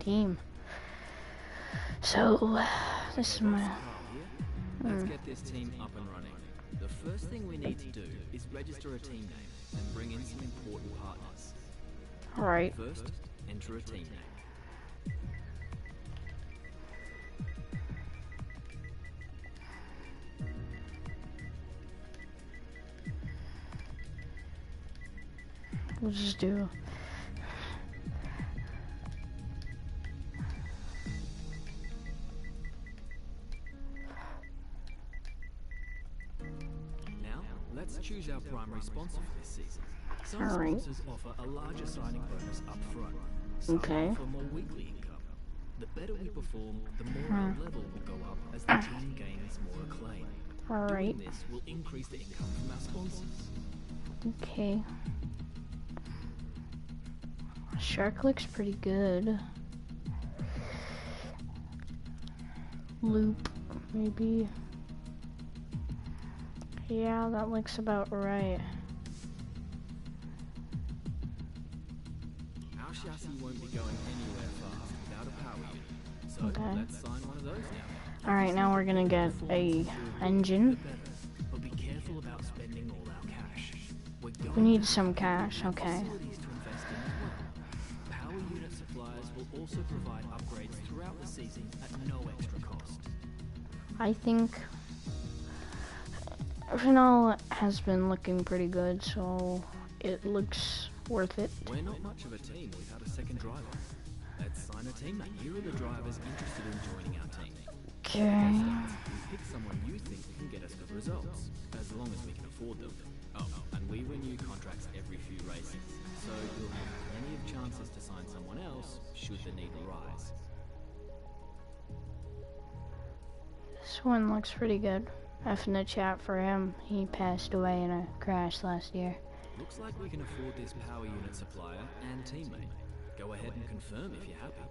team. So, this is my... Let's get this team up and running. The first thing we need to do is register a team name and bring in some important partners. Alright. First, enter a team name. We'll just do... Now, let's choose our primary sponsor for this season. Some Alright. sponsors offer a larger signing bonus up front. Some Okay. offer more weekly income. The better we perform, the more our level will go up as the team gains more acclaim. Alright. Doing this will increase the income from our sponsors. Okay. Shark looks pretty good. Loop, maybe. Yeah, that looks about right. Our chassis won't be going anywhere fast without a power unit. So Okay. let's sign one of those now. Alright, now we're gonna get a engine. But be careful about spending all our cash. We're We going need some cash, okay. facilities to invest in as well. Power unit suppliers will also provide upgrades throughout the season at no extra cost. I think Renault has been looking pretty good, so it looks worth it. We're not much of a team without a second driver. Let's sign a team. Here are the drivers interested in joining our team. Okay. Pick someone you think can get us good results, as long as we can afford them. Oh, and we renew contracts every few races, so you'll have plenty of chances to sign someone else should the need arise. This one looks pretty good. F in the chat for him. He passed away in a crash last year. Looks like we can afford this power unit supplier and teammate. Go ahead and confirm if you're happy.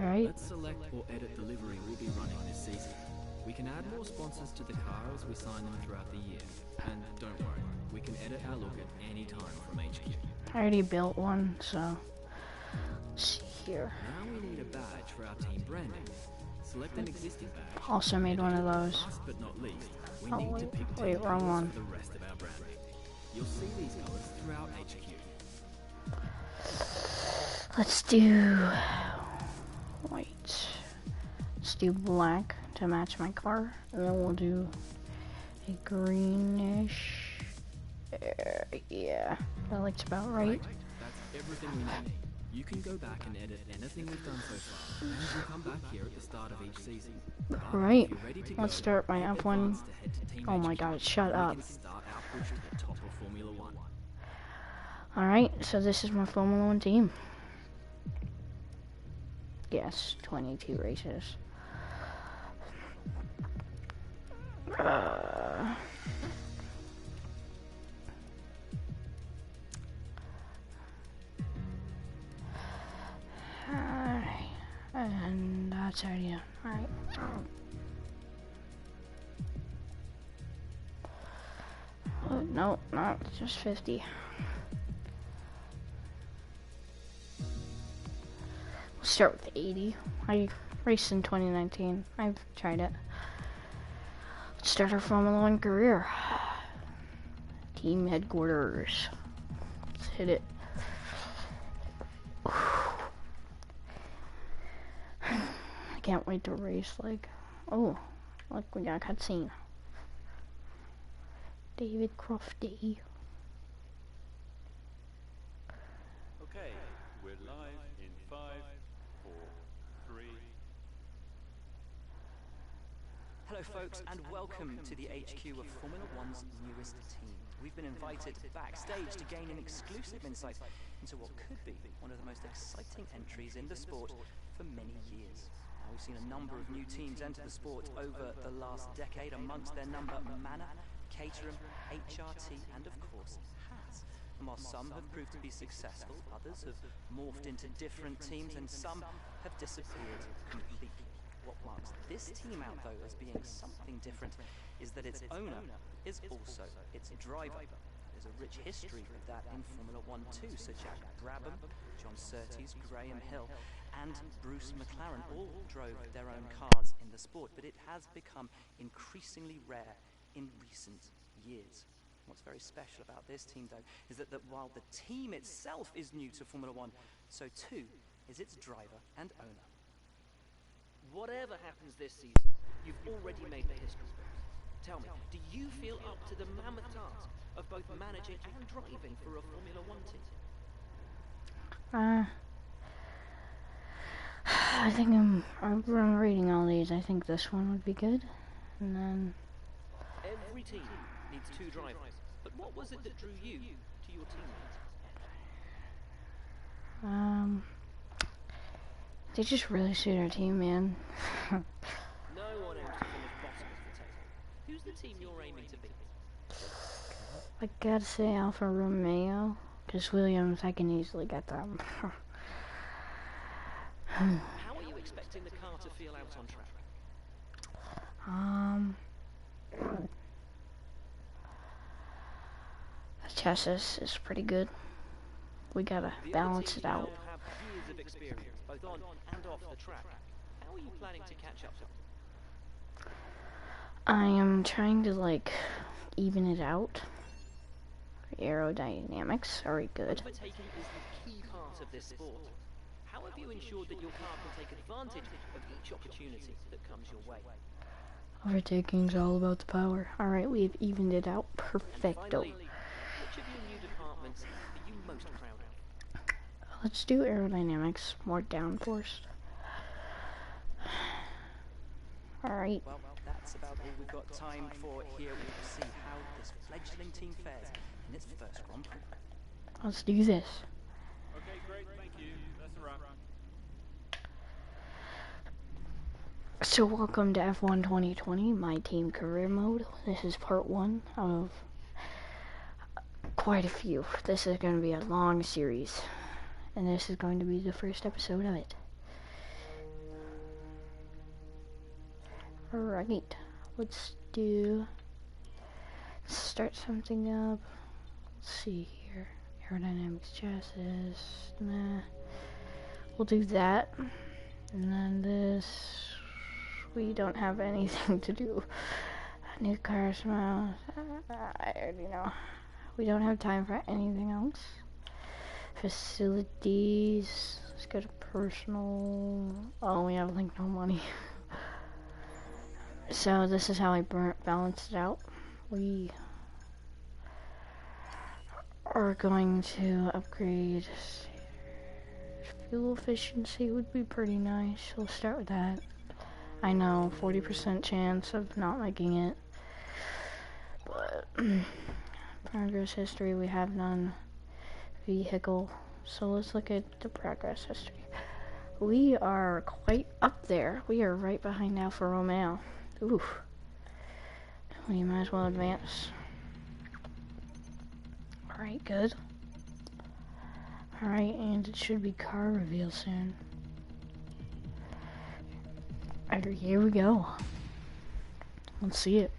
Alright. Let's select or edit the livery we'll be running this season. We can add more sponsors to the car as we sign them throughout the year. And don't worry, we can edit our look at any time from HQ. I already built one, so let's see here. Now we need a badge for our team branding. Select an existing badge. Also made one of those. Last but not least, we Oh, need to pick wait, team wrong colours one. for the rest of our branding. You'll see these colours throughout HQ. Let's do white. Let's do black to match my car, and then we'll do a greenish. Yeah, that looks about right. That's everything we need. You can go back and edit anything we've done so far, and we'll come back here at the start of each season. But Right. if you're ready to Let's go, start my hit F1. advance to head to Team Oh my HQ. god, shut We up. can start our push to the top of Formula One. Alright, so this is my Formula 1 team. Yes, 22 races. Alright, and that's already done. Alright. Oh, no, not just 50. We'll start with 80. I raced in 2019. I've tried it. Let's start our Formula 1 career. Team headquarters. Let's hit it. I can't wait to race, like, oh, look, we got a cutscene. David Crofty. Okay, we're live in 5, 4, 3. Hello folks and welcome to the HQ of Formula One's newest team. We've been invited backstage to gain an exclusive insight into what could be one of the most exciting entries in the sport for many years. Now, we've seen a number of new teams enter the sport over the last decade, amongst their number Manor, Caterham, HRT and of course Haas. And while some have proved to be successful, others have morphed into different teams and some have disappeared completely. What marks this team out though as being something different is that its owner is also its driver. This there's a rich history of that in Formula One too. So Jack Brabham, John Surtees, Graham Hill, and Bruce McLaren all drove their own cars in the sport, but it has become increasingly rare in recent years. What's very special about this team, though, is that while the team itself is new to Formula One, so too is its driver and owner. Whatever happens this season, you've already made the history books. Tell me, do you feel up to the mammoth task of both managing and driving for a Formula One team? I think I'm reading all these. I think this one would be good. And then Every team needs two drivers. But what was it that drew you to your teammates? they just really suit our team, man. No one aims to finish bottom of the table. Who's the team you're aiming to beat? I gotta say Alfa Romeo, because Williams, I can easily get them. How are you expecting the car to feel out on track? The chassis is pretty good. We gotta balance it out. Have years of experience, both on and off the track. How are you planning to catch up to them? I am trying to, like, even it out. Aerodynamics are good. Overtaking is the key part of this sport. How have you ensured that your car can take advantage of each opportunity that comes your way? Overtaking's all about the power. Alright, we've evened it out. And Perfecto. finally, which of your new departments are you most proud of? Let's do aerodynamics. More downforce. Alright. Well, that's about all we've got time for here. We will see how this fledgling team fares in its first Grand Prix. Let's do this. Okay, great, thank you. That's a wrap. So welcome to F1 2020, my team career mode. This is part 1 out of quite a few. This is going to be a long series, and this is going to be the first episode of it. Alright, let's start something up. Let's see here. Aerodynamics chassis. Nah. We'll do that. And then this. We don't have anything to do. New car smells. I already know. We don't have time for anything else. Facilities. Let's go to personal. Oh, we have like no money. So this is how I balanced it out. We are going to upgrade. Fuel efficiency would be pretty nice. We'll start with that. I know, 40% chance of not making it. But progress history, we have none. Vehicle. So let's look at the progress history. We are quite up there. We are right behind Alfa Romeo. Oof. We might as well advance. Alright, good. Alright, and it should be car reveal soon. Alright, here we go. Let's see it.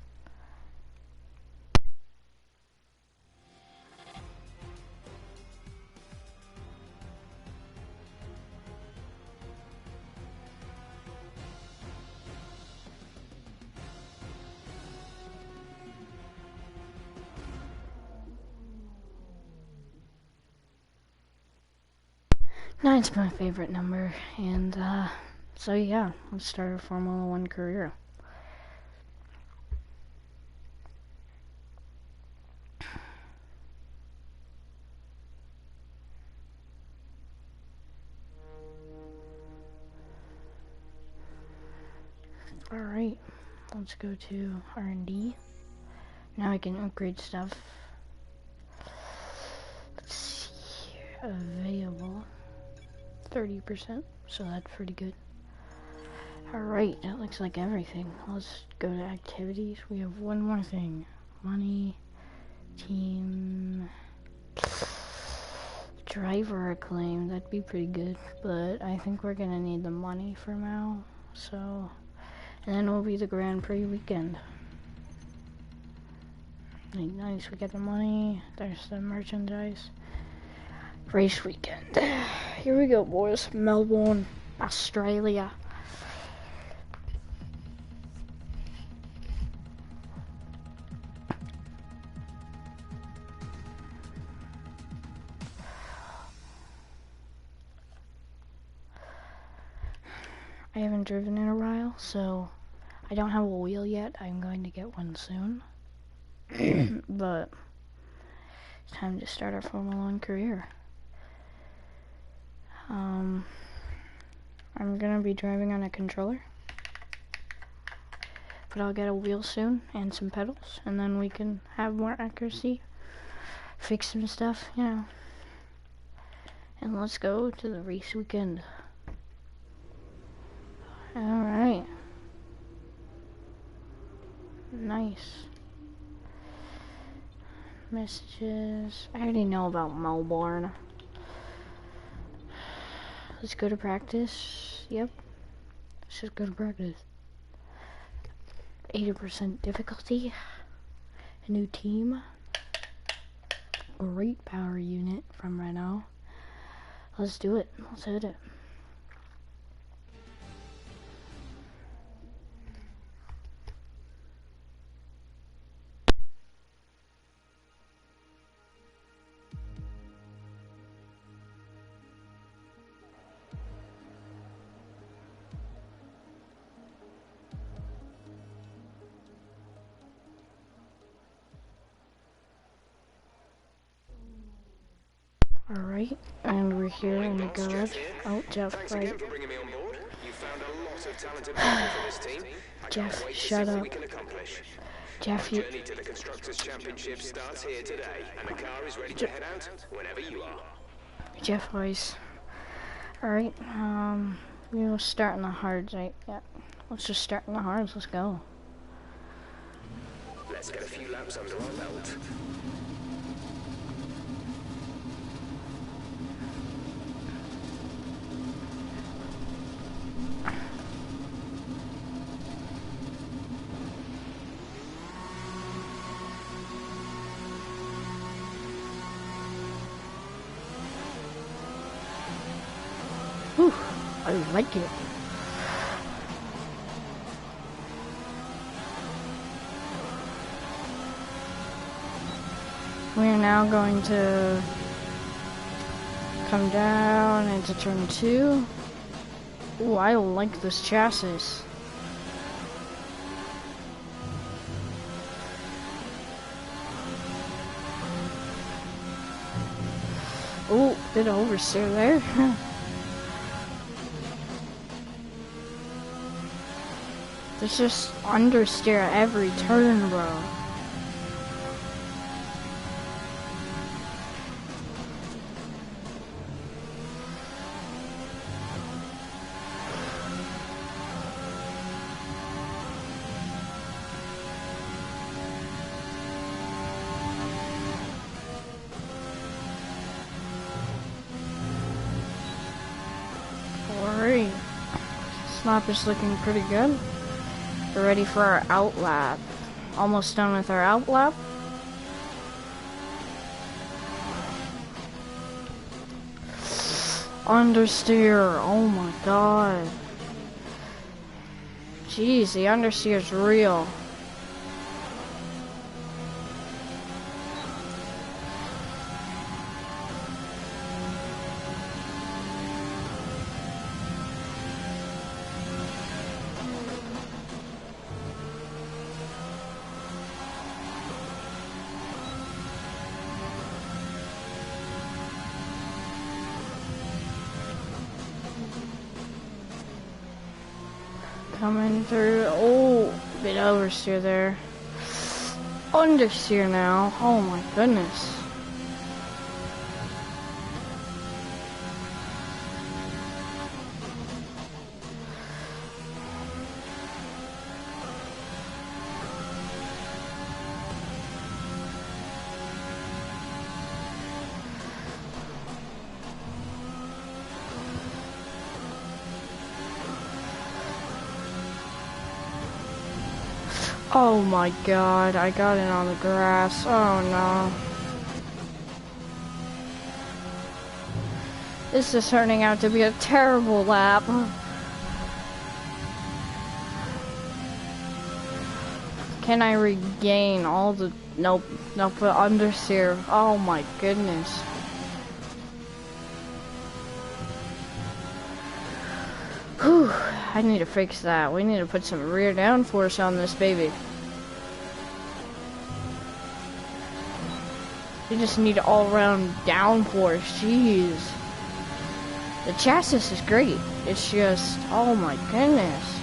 Nine's my favorite number, and so yeah, let's start a Formula One career. Alright, let's go to R&D. Now I can upgrade stuff. Let's see here, available 30%, so that's pretty good. Alright, that looks like everything. Let's go to activities. We have one more thing. Money, team, driver acclaim. That'd be pretty good, but I think we're gonna need the money for now. So, and then will be the Grand Prix weekend. Nice, we get the money. There's the merchandise. Race weekend. Here we go, boys. Melbourne, Australia. I haven't driven in a while, so I don't have a wheel yet. I'm going to get one soon. But it's time to start our Formula 1 career. I'm gonna be driving on a controller, but I'll get a wheel soon and some pedals, and then we can have more accuracy, fix some stuff, you know. And let's go to the race weekend. Alright. Nice. Messages. I already know about Melbourne. Let's go to practice. Yep. Let's just go to practice. 80% difficulty. A new team. Great power unit from Renault. Let's do it. Let's hit it. Alright, and we're here in the garage. Oh, Jeff, right. Jeff, shut up. Jeff, you... Journey to the Constructors' Championship starts here today, and the car is ready to head out whenever you are. Jeff Weiss. Alright, we'll start in the hards, right? Yeah. Let's just start in the hards, let's go. Let's get a few laps under our belt. Whew, I like it. We are now going to come down into turn 2. Ooh, I like this chassis. Ooh, bit of oversteer there. There's just understeer at every turn, bro. Alright. Slop is looking pretty good. We're ready for our out lap. Almost done with our out lap. Understeer. Oh my god. Jeez, the understeer is real. Coming through. Oh, bit oversteer there. Understeer now. Oh my goodness. Oh my god, I got it on the grass. Oh no. This is turning out to be a terrible lap. Can I regain all the... Nope, nope, but understeer. Oh my goodness. Whew, I need to fix that. We need to put some rear downforce on this baby. We just need all-round downforce, jeez. The chassis is great. It's just, oh my goodness.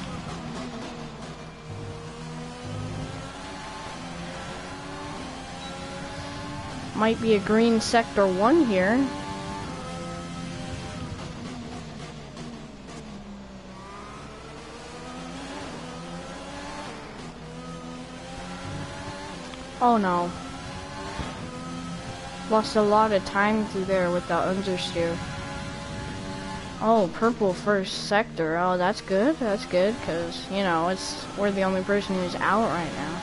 Might be a green sector 1 here. Oh no. Lost a lot of time through there with the understeer. Oh, purple first sector. Oh, that's good. That's good, because, you know, we're the only person who's out right now.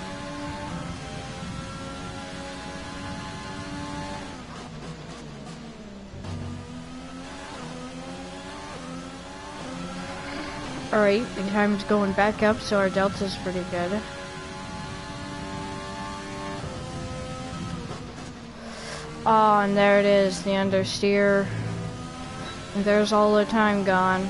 Alright, the time's going back up, so our delta's pretty good. Oh, and there it is, the understeer. And there's all the time gone.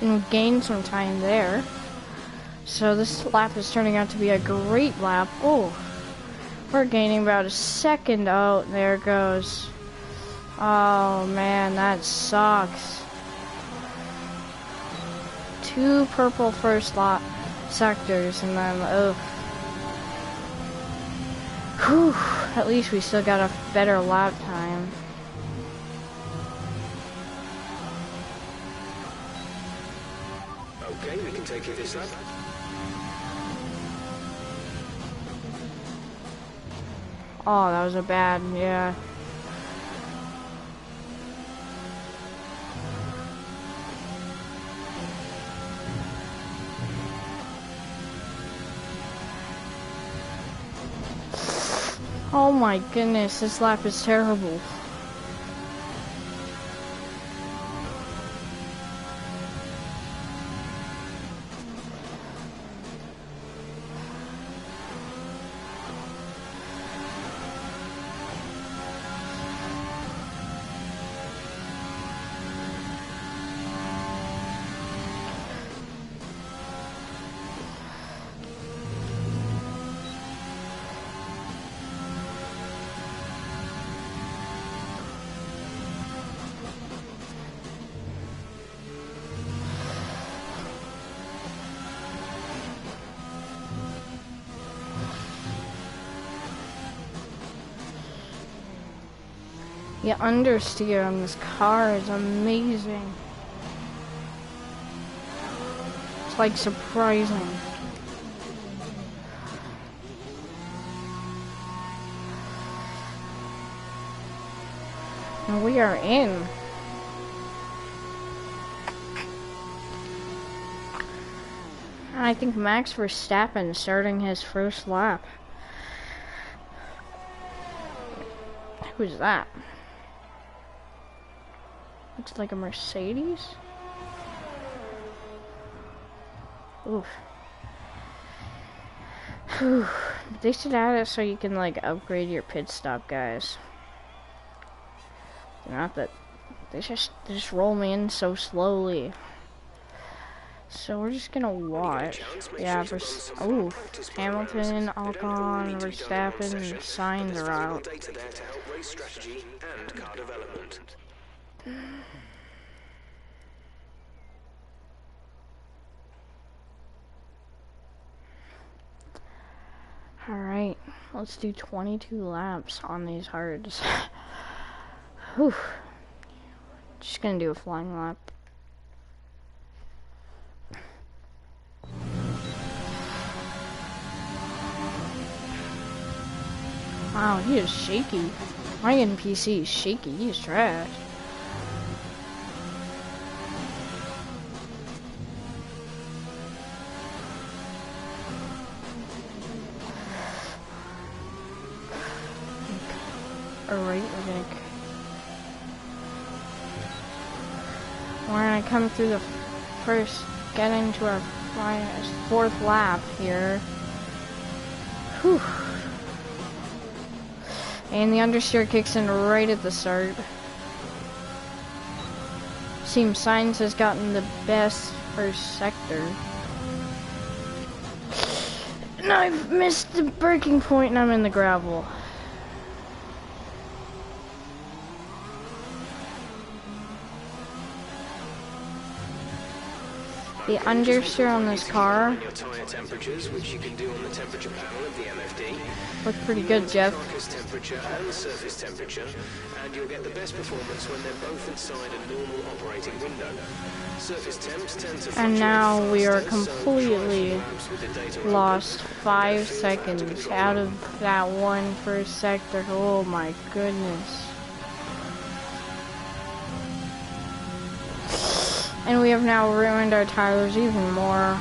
And we gained some time there. So this lap is turning out to be a great lap. Oh, we're gaining about a second. Oh, there it goes. Oh man, that sucks. 2 purple first lap sectors, and then ugh. Whew, at least we still got a better lap time. Okay, we can take you this lap. Oh, that was a bad, yeah. Oh my goodness, this lap is terrible. The understeer on this car is amazing. It's like surprising. And we are in. And I think Max Verstappen starting his first lap. Who's that? It's like a Mercedes? Oof. Whew. They should add it so you can like upgrade your pit stop, guys. Not that they just roll me in so slowly. So we're just gonna watch. Yeah, oh, Hamilton, Ocon, Verstappen, and Sainz are out. Alright, let's do 22 laps on these hards. Whew. Just gonna do a flying lap. Wow, he is shaky. My NPC is shaky, he is trash. Alright, we're gonna come through the first, get into our fourth lap here. Whew. And the understeer kicks in right at the start. Seems Science has gotten the best first sector. And I've missed the braking point and I'm in the gravel. The understeer on this car Your tire temperatures, which you can do on the temperature panel of the MFD. look pretty good, Jeff. Carcass temperature and surface temperature, and you'll get the best performance when they're both inside a normal operating window. Surface temps tend to And now we are fluctuate faster, so completely try a few laps with the data open. lost 5 seconds out of that one first sector. Oh my goodness. And we have now ruined our tires even more.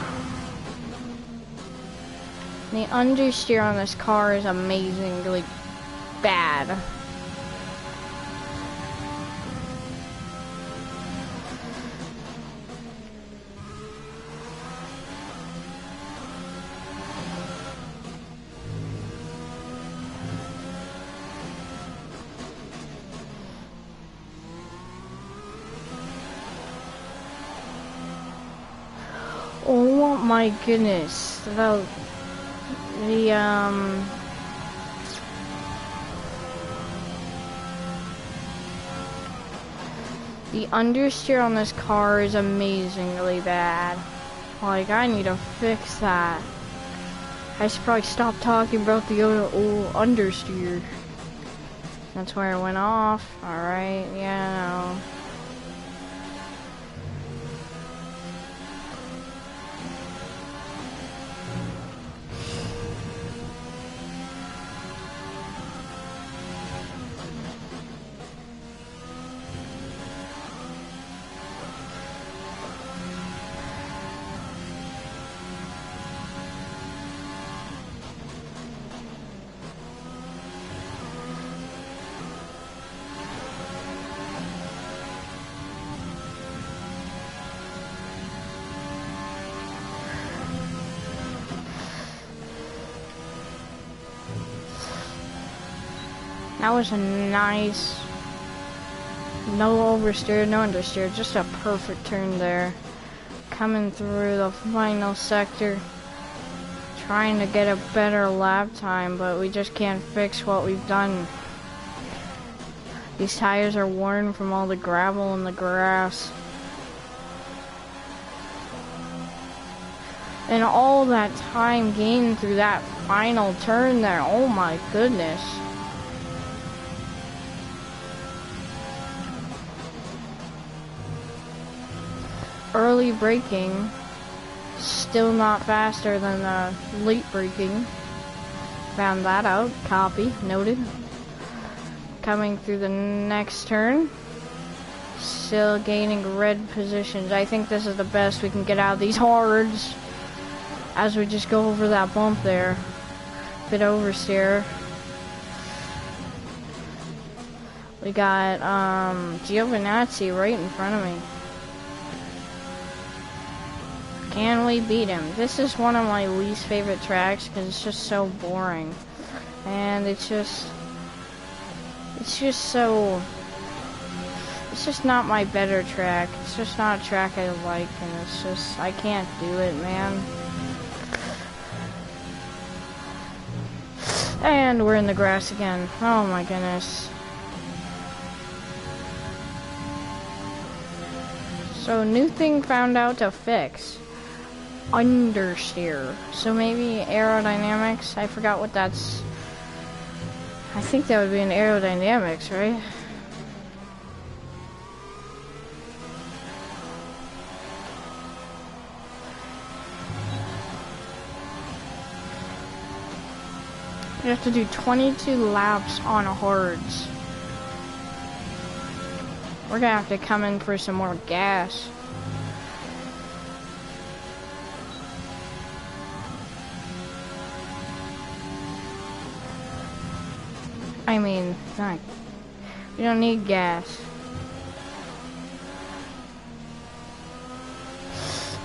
The understeer on this car is amazingly bad. Oh my goodness. The understeer on this car is amazingly bad. Like, I need to fix that. I should probably stop talking about the old understeer. That's where it went off. Alright, yeah, no. That was a nice, no oversteer, no understeer, just a perfect turn there. Coming through the final sector, trying to get a better lap time, but we just can't fix what we've done. These tires are worn from all the gravel and the grass. And all that time gained through that final turn there, oh my goodness. Early braking, still not faster than the late braking. Found that out, copy, noted. Coming through the next turn, still gaining red positions. I think this is the best we can get out of these hards as we just go over that bump there. Bit oversteer. We got Giovinazzi right in front of me. Can we beat him? This is one of my least favorite tracks because it's just so boring. And it's just not my better track. It's just not a track I like, and it's just, I can't do it, man. And we're in the grass again. Oh my goodness. So, new thing found out to fix. Understeer. So maybe aerodynamics? I forgot what that's. I think that would be an aerodynamics, right? You have to do 22 laps on hards. We're gonna have to come in for some more gas. I mean, not We don't need gas.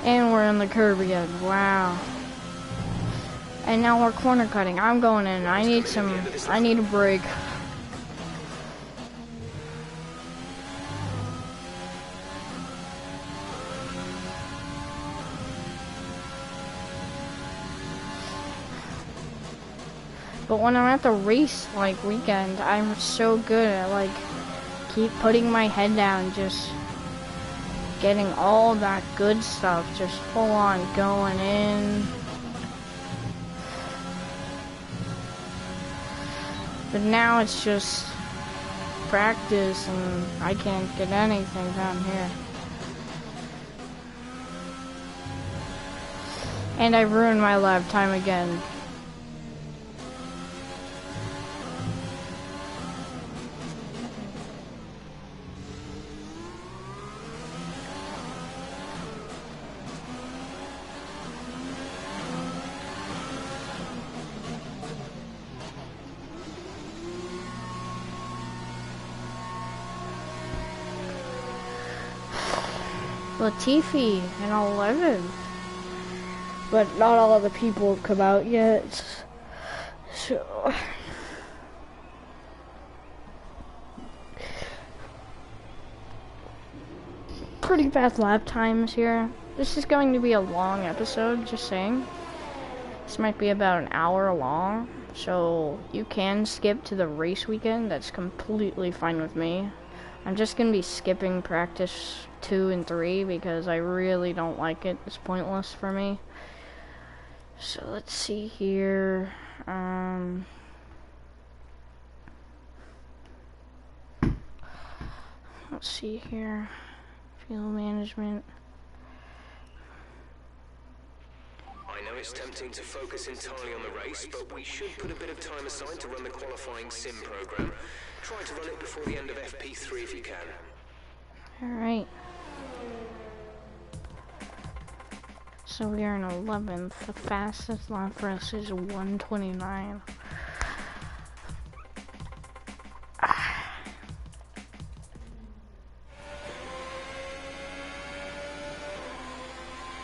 And we're on the curb again. Wow. And now we're corner cutting. I'm going in. I need a break. But when I'm at the race, like, weekend, I'm so good at, like, keep putting my head down, just getting all that good stuff, just full on going in. But now it's just practice, and I can't get anything down here. And I ruined my lap time again. Latifi in 11th, but not all of the people have come out yet, so pretty bad lap times here. This is going to be a long episode, just saying. This might be about an hour long, so you can skip to the race weekend. That's completely fine with me. I'm just going to be skipping practice 2 and 3 because I really don't like it. It's pointless for me. So let's see here. Let's see here. Fuel management. I know it's tempting to focus entirely on the race, but we should put a bit of time aside to run the qualifying sim program. Try to run it before the end of FP3 if you can. Alright. So we are in 11th. The fastest lap for us is 1:29.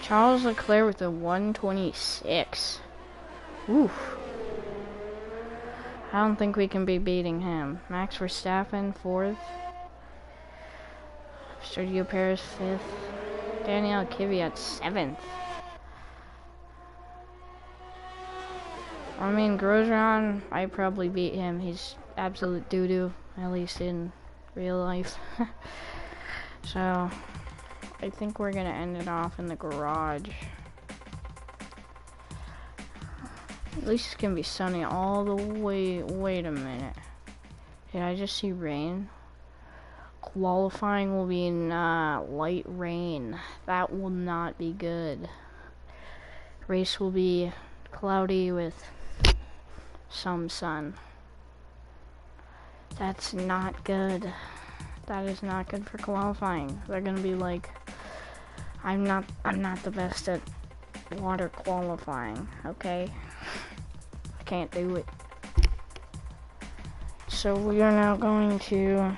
Charles Leclerc with a 1:26. Oof. I don't think we can be beating him. Max Verstappen 4th. Sergio Perez 5th. Daniel Kvyat 7th. I mean, Grosjean, I probably beat him. He's absolute doo-doo, at least in real life. So, I think we're gonna end it off in the garage. At least it's gonna be sunny all the way. Wait a minute. Did I just see rain? Qualifying will be in light rain. That will not be good. Race will be cloudy with some sun. That's not good. That is not good for qualifying. They're gonna be like, I'm not the best at water qualifying, okay? I can't do it. So we are now going to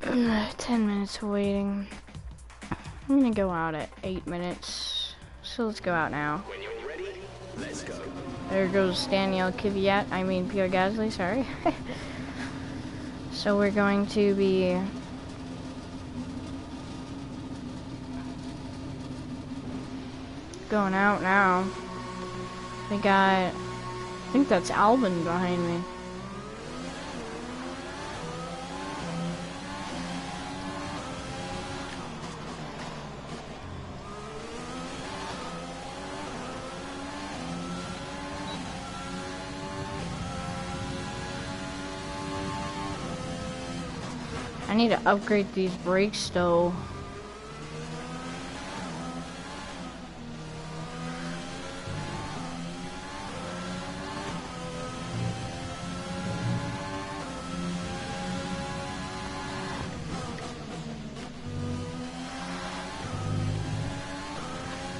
10 minutes of waiting. I'm gonna go out at 8 minutes. So let's go out now. When you're ready, let's go. There goes Daniel Kvyat, I mean Pierre Gasly, sorry. So we're going to be going out now. We got, I think that's Albon behind me. I need to upgrade these brakes though.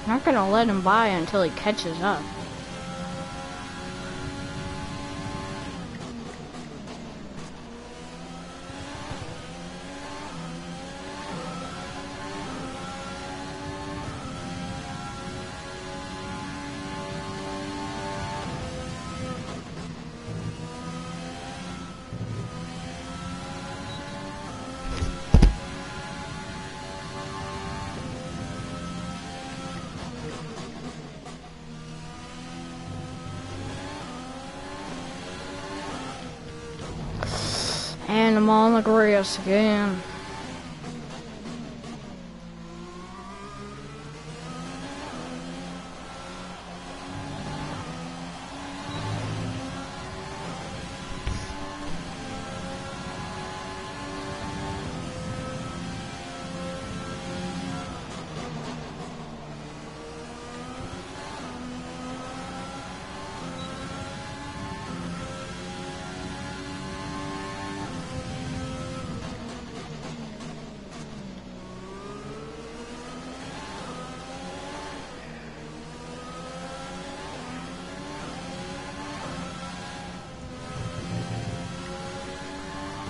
I'm not gonna let him by until he catches up. And I'm on the grass again.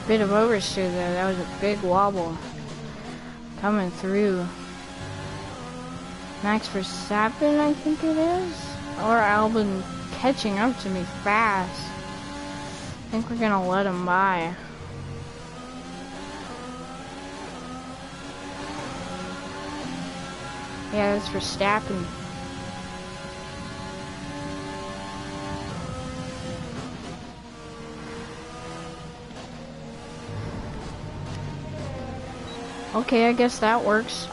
Bit of oversteer there. That was a big wobble coming through. Max Verstappen, I think it is, or Albon catching up to me fast. I think we're gonna let him by. Yeah, that's Verstappen. Okay, I guess that works.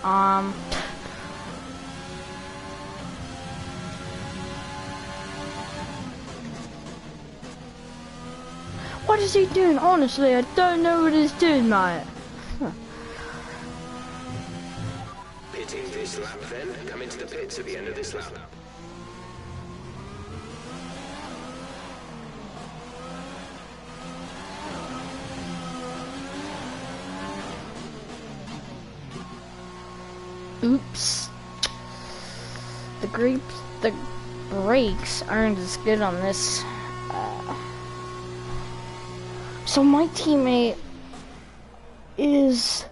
What is he doing? Honestly, I don't know what he's doing, mate. Pitting this lap then. Come into the pits at the end of this lap. Oops. The brakes aren't as good on this. So my teammate is...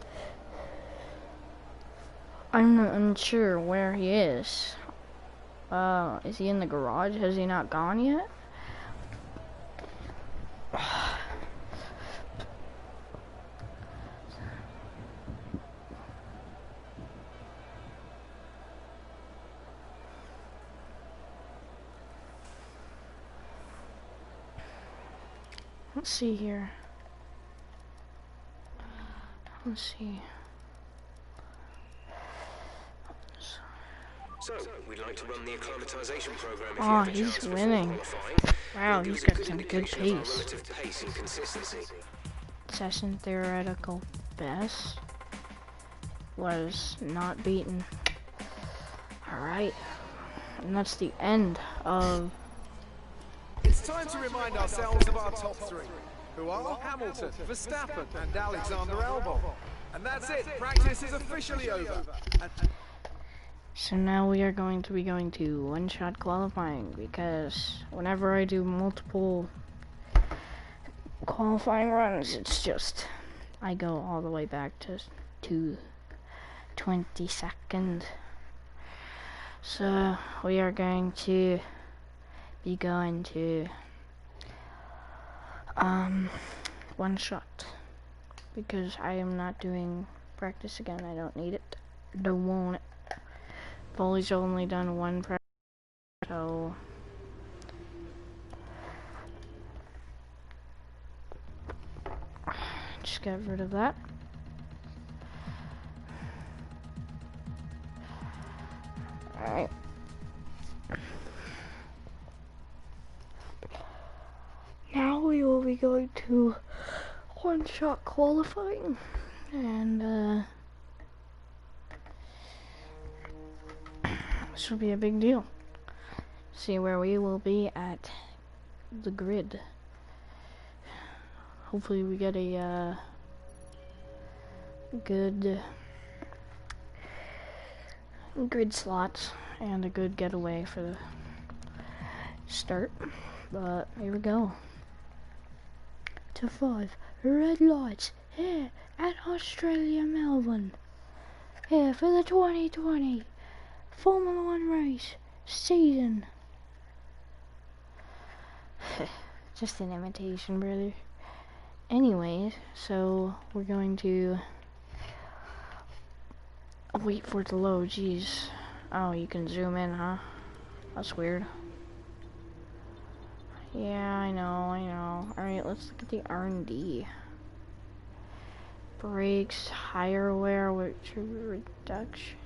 I'm not unsure where he is. Is he in the garage? Has he not gone yet? Let's see here. Let's see. So, we'd like to run the acclimatization program if Oh, you have a he's chance before winning. qualifying. Wow, It he's gives a got good some good indication of our pace. relative pace and consistency. Session theoretical best was not beaten. Alright. And that's the end of... It's time to remind ourselves of our top three, who are Hamilton, Verstappen, and Alexander Albon. And that's it. Practice is officially over. So now we are going to be going to one-shot qualifying, because whenever I do multiple qualifying runs, it's just, I go all the way back to 22nd. So we are going to be going to one shot, because I am not doing practice again. I don't need it. Don't want it. I've always only done one practice, so just get rid of that. Alright. Now we will be going to one-shot qualifying, and this will be a big deal. See where we will be at the grid. Hopefully we get a good grid slot and a good getaway for the start. But here we go. To 5 red lights here at Australia, Melbourne. Here for the 2020 Formula 1 race season. Just an imitation, brother. Anyways, so we're going to wait for it to load. Jeez. Oh, you can zoom in, huh? That's weird. Yeah, I know. Alright, let's look at the R&D. brakes, tire wear, which reduction,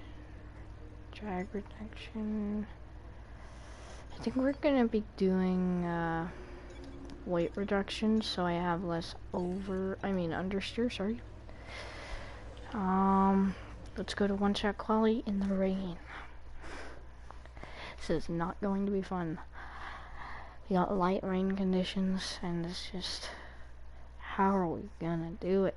drag reduction. I think we're gonna be doing weight reduction, so I have less understeer, sorry. Let's go to one-shot quali in the rain. This is not going to be fun. We got light rain conditions, and it's just, how are we gonna do it?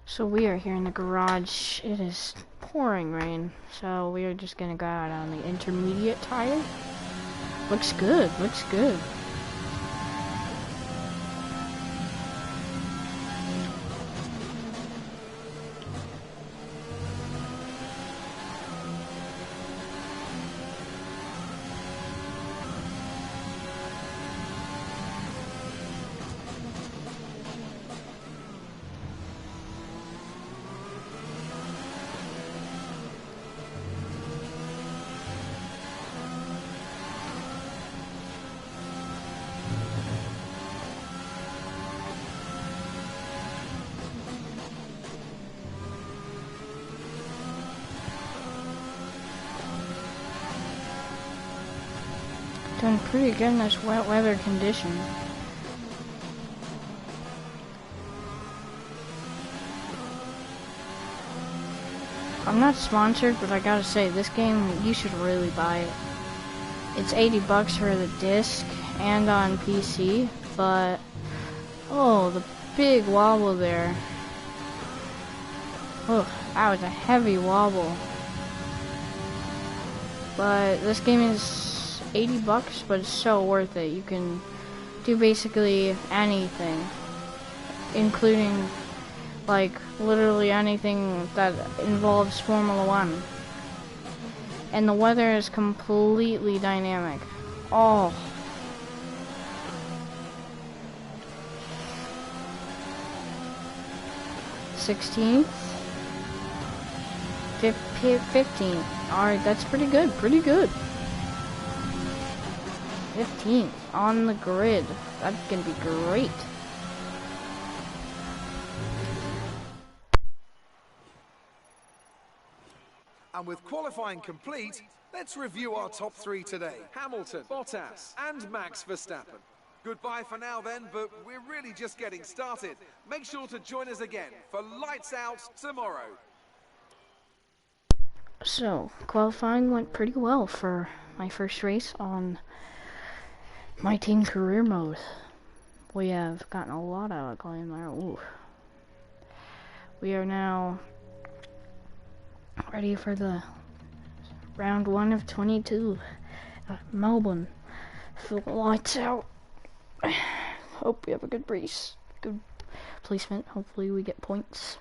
So we are here in the garage. It is pouring rain, so we are just gonna go out on the intermediate tire. Looks good, looks good. Doing pretty good in this wet weather condition. I'm not sponsored, but I gotta say, this game, you should really buy it. It's $80 for the disc and on PC, but oh, the big wobble there. Oh, that was a heavy wobble. But this game is $80, but it's so worth it. You can do basically anything, including like literally anything that involves Formula 1. And the weather is completely dynamic. Oh. $16th? 15th. Alright, that's pretty good, pretty good. 15th on the grid. That's gonna be great. And with qualifying complete, let's review our top three today. Hamilton, Bottas, and Max Verstappen. Goodbye for now then, but we're really just getting started. Make sure to join us again for Lights Out tomorrow. So, qualifying went pretty well for my first race on my team career mode. We have gotten a lot of acclaim there. Ooh. We are now ready for the round 1 of 22 Melbourne. Full lights out. Hope we have a good race, good placement. Hopefully we get points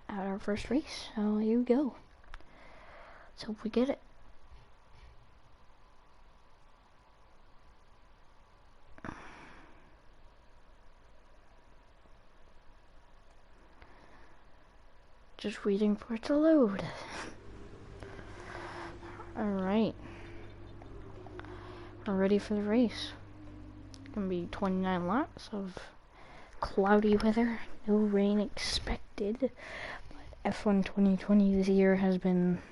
at our first race. So here we go. Let's hope we get it. Just waiting for it to load. Alright. We're ready for the race. It's gonna be 29 laps of cloudy weather. No rain expected. But F1 2020 this year has been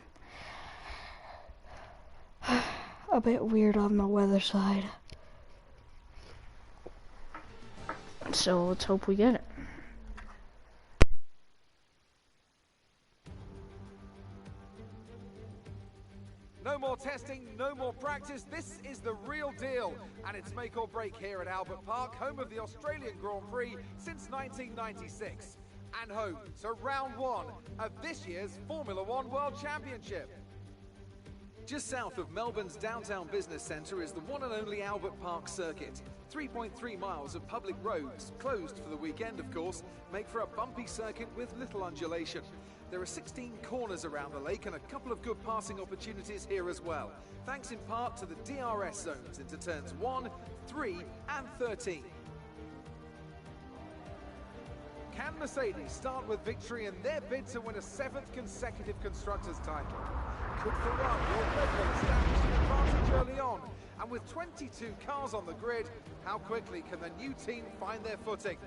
a bit weird on the weather side. So let's hope we get it. No more testing, no more practice. This is the real deal. And it's make or break here at Albert Park, home of the Australian Grand Prix since 1996. And home to round 1 of this year's Formula 1 World Championship. Just south of Melbourne's downtown business centre is the one and only Albert Park Circuit. 3.3 miles of public roads, closed for the weekend of course, make for a bumpy circuit with little undulation. There are 16 corners around the lake and a couple of good passing opportunities here as well, thanks in part to the DRS zones into turns 1, 3 and 13. Can Mercedes start with victory in their bid to win a 7th consecutive Constructors' title? Could Ferrari or Red Bull establish the advantage early on? And with 22 cars on the grid, how quickly can the new team find their footing?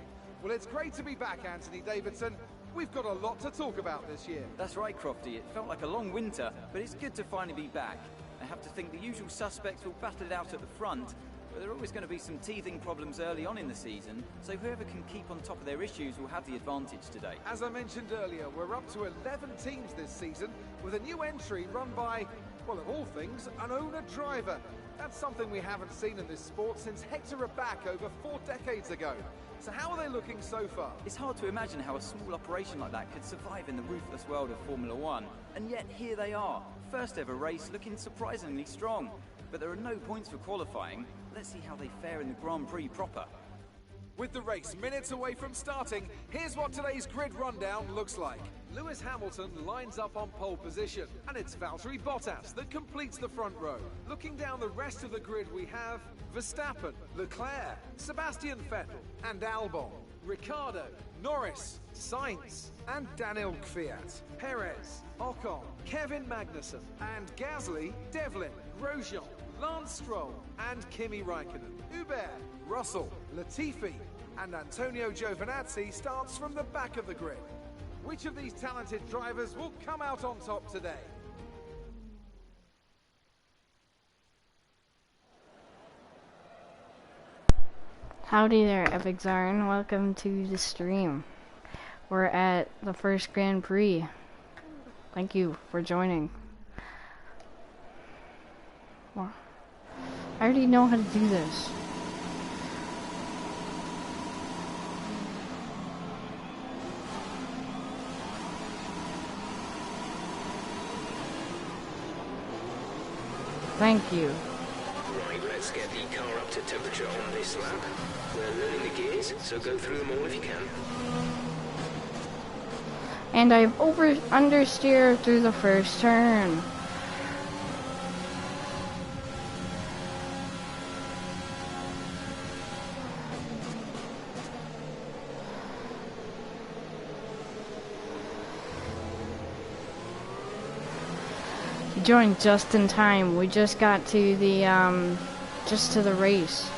Well, it's great to be back, Anthony Davidson. We've got a lot to talk about this year. That's right, Crofty. It felt like a long winter, but it's good to finally be back. I have to think the usual suspects will battle it out at the front, but there are always going to be some teething problems early on in the season, so whoever can keep on top of their issues will have the advantage today. As I mentioned earlier, we're up to 11 teams this season, with a new entry run by, well, of all things, an owner-driver. That's something we haven't seen in this sport since Hector Raback over 4 decades ago. So how are they looking so far? It's hard to imagine how a small operation like that could survive in the ruthless world of Formula One. And yet here they are, first ever race looking surprisingly strong. But there are no points for qualifying. Let's see how they fare in the Grand Prix proper. With the race minutes away from starting, here's what today's grid rundown looks like. Lewis Hamilton lines up on pole position, and it's Valtteri Bottas that completes the front row. Looking down the rest of the grid, we have Verstappen, Leclerc, Sebastian Vettel, and Albon, Ricciardo, Norris, Sainz, and Daniel Kvyat, Perez, Ocon, Kevin Magnussen, and Gasly, Devlin, Grosjean, Lance Stroll, and Kimi Raikkonen. Hubert, Russell, Latifi, and Antonio Giovinazzi starts from the back of the grid. Which of these talented drivers will come out on top today? Howdy there, Epic Zarn. Welcome to the stream. We're at the first Grand Prix. Thank you for joining. Well, I already know how to do this. Thank you. Right, let's get the car up to temperature on this lap. We're learning the gears, so go through them all if you can. And I've understeered through the first turn. You joined just in time. We just got to the just to the race.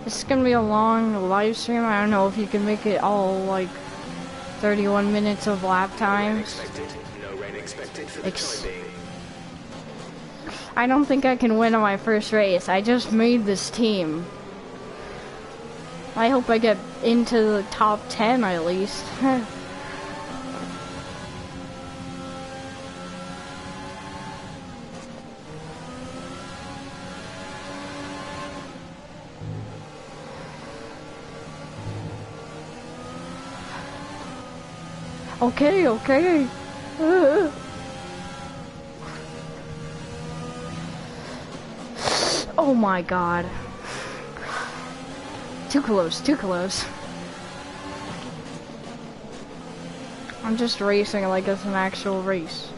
This is gonna be a long live stream. I don't know if you can make it all like 31 minutes of lap times. No rain expected for the time being. I don't think I can win on my first race. I just made this team. I hope I get into the top 10 at least. Okay, okay. Oh my god. Too close, too close. I'm just racing like it's an actual race.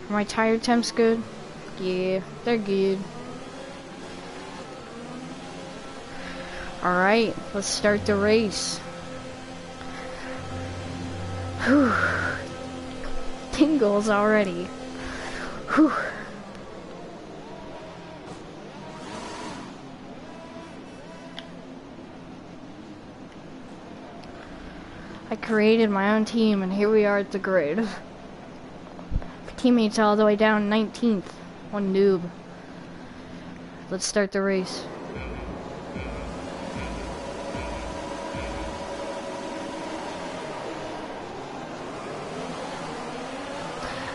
Are my tire temps good? Yeah, they're good. Alright, let's start the race. Whew. Tingles already. Whew. I created my own team and here we are at the grid. Teammates all the way down 19th. One noob. Let's start the race.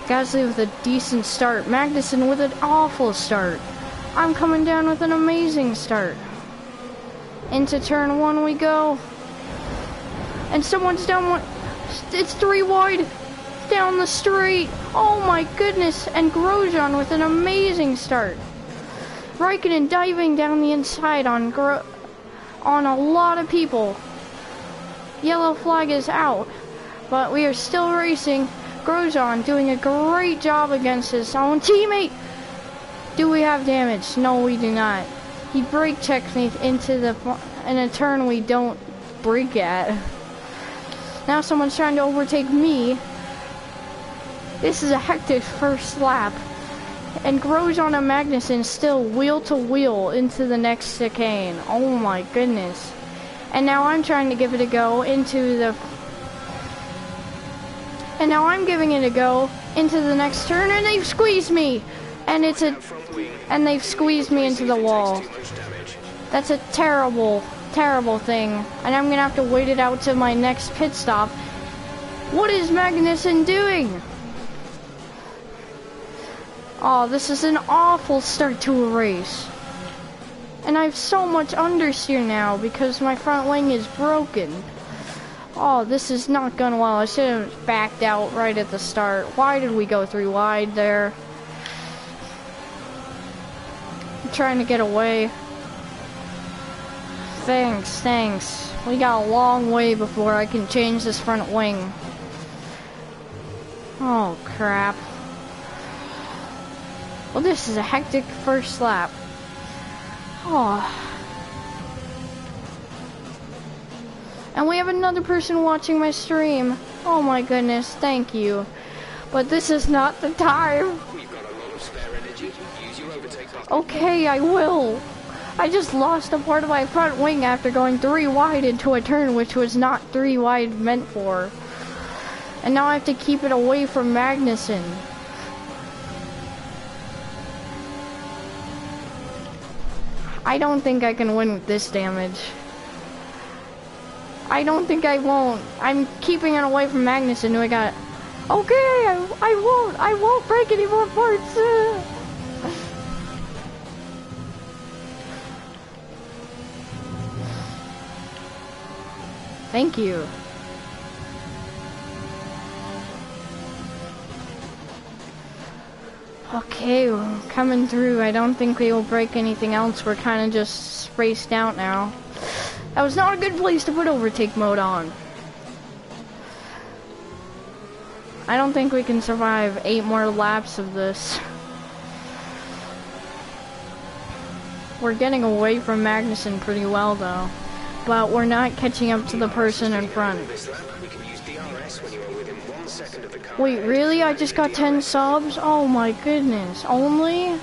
Gasly with a decent start. Magnussen with an awful start. I'm coming down with an amazing start. Into turn 1 we go. And someone's down one. It's 3 wide. Down the straight. Oh my goodness. And Grosjean with an amazing start. Raikkonen diving down the inside on a lot of people. Yellow flag is out. But we are still racing. Grosjean doing a great job against his own teammate. Do we have damage? No, we do not. He brake checked me in a turn we don't brake at. Now someone's trying to overtake me. This is a hectic first lap. And Grosjean and Magnussen still wheel to wheel into the next chicane. Oh my goodness. And now I'm trying to give it a go into the... And now I'm giving it a go into the next turn, and they've squeezed me! And and they've squeezed me into the wall. That's a terrible, terrible thing. And I'm gonna have to wait it out to my next pit stop. What is Magnussen doing? Oh, this is an awful start to a race. And I have so much understeer now because my front wing is broken. Oh, this is not going well. I should have backed out right at the start. Why did we go 3 wide there? I'm trying to get away. Thanks. We got a long way before I can change this front wing. Oh, crap. Well, this is a hectic first lap. Oh. And we have another person watching my stream. Oh my goodness, thank you. But this is not the time. We've got a lot of spare energy. Use your overtake button. Okay, I will. I just lost a part of my front wing after going 3 wide into a turn which was not 3 wide meant for. And now I have to keep it away from Magnussen. I don't think I can win with this damage. I don't think I won't. I'm keeping it away from Magnussen, who I got. Okay, I won't break any more parts. Thank you. Okay, we're coming through. I don't think we will break anything else. We're kind of just spaced out now. That was not a good place to put overtake mode on. I don't think we can survive 8 more laps of this. We're getting away from Magnussen pretty well though. But we're not catching up to the person in front. Wait, really? I just got 10 subs? Oh my goodness. Only?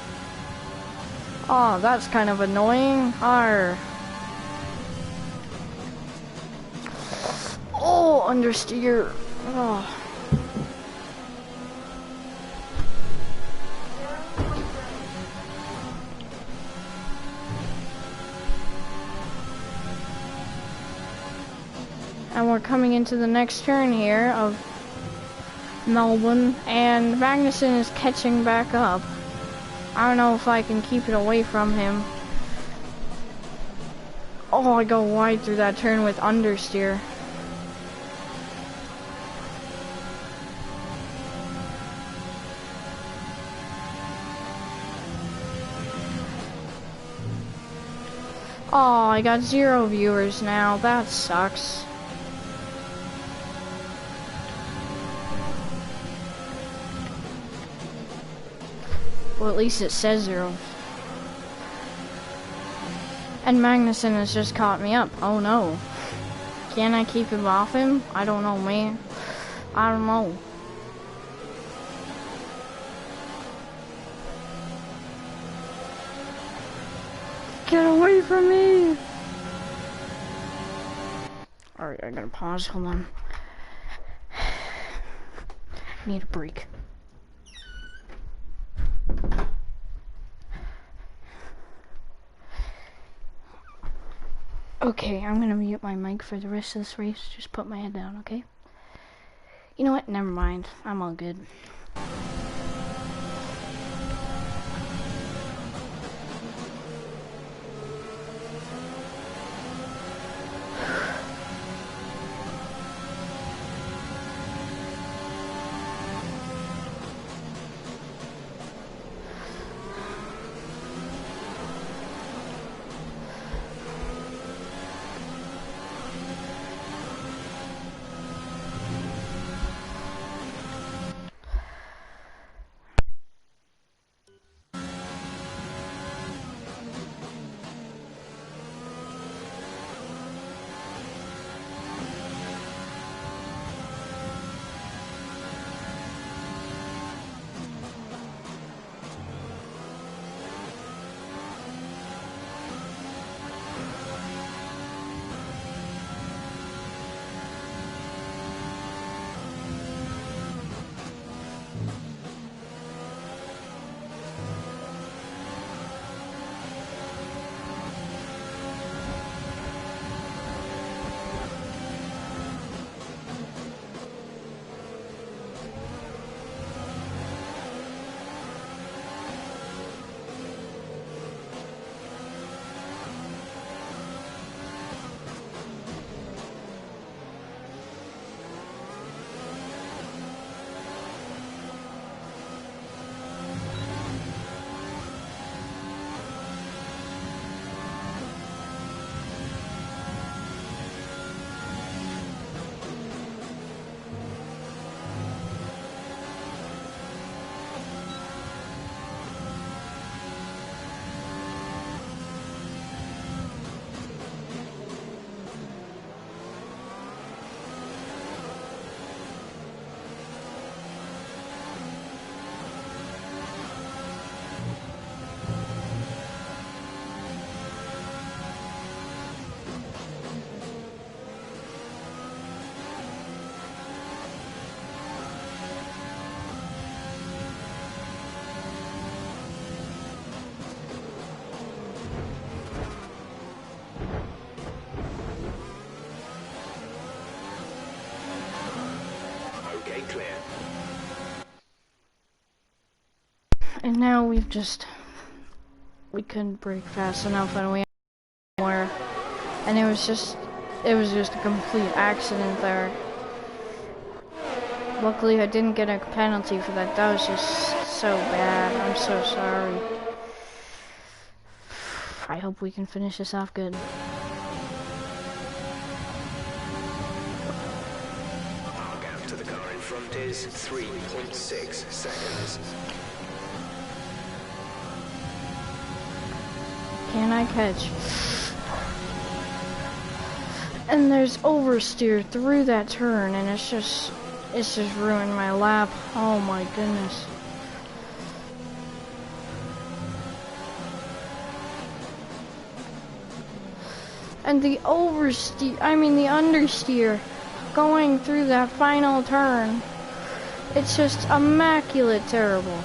Oh, that's kind of annoying. Arr. Oh, understeer. Oh. And we're coming into the next turn here of Melbourne, and Magnussen is catching back up. I don't know if I can keep it away from him. Oh, I go wide through that turn with understeer. Oh, I got 0 viewers now. That sucks. Well, at least it says 0. And Magnussen has just caught me up. Oh no. Can I keep him off him? I don't know, man. I don't know. Get away from me! Alright, I gotta pause. Hold on. I need a break. Okay, I'm gonna mute my mic for the rest of this race. Just put my head down, okay? You know what? Never mind. I'm all good. And now we couldn't brake fast enough and we more. And it was just a complete accident there. Luckily I didn't get a penalty for that. That was just so bad. I'm so sorry. I hope we can finish this off good. Our gap to the car in front is 3.6 seconds. Can I catch? And there's oversteer through that turn, and it's just ruined my lap. Oh my goodness. And the understeer going through that final turn. It's just immaculate terrible.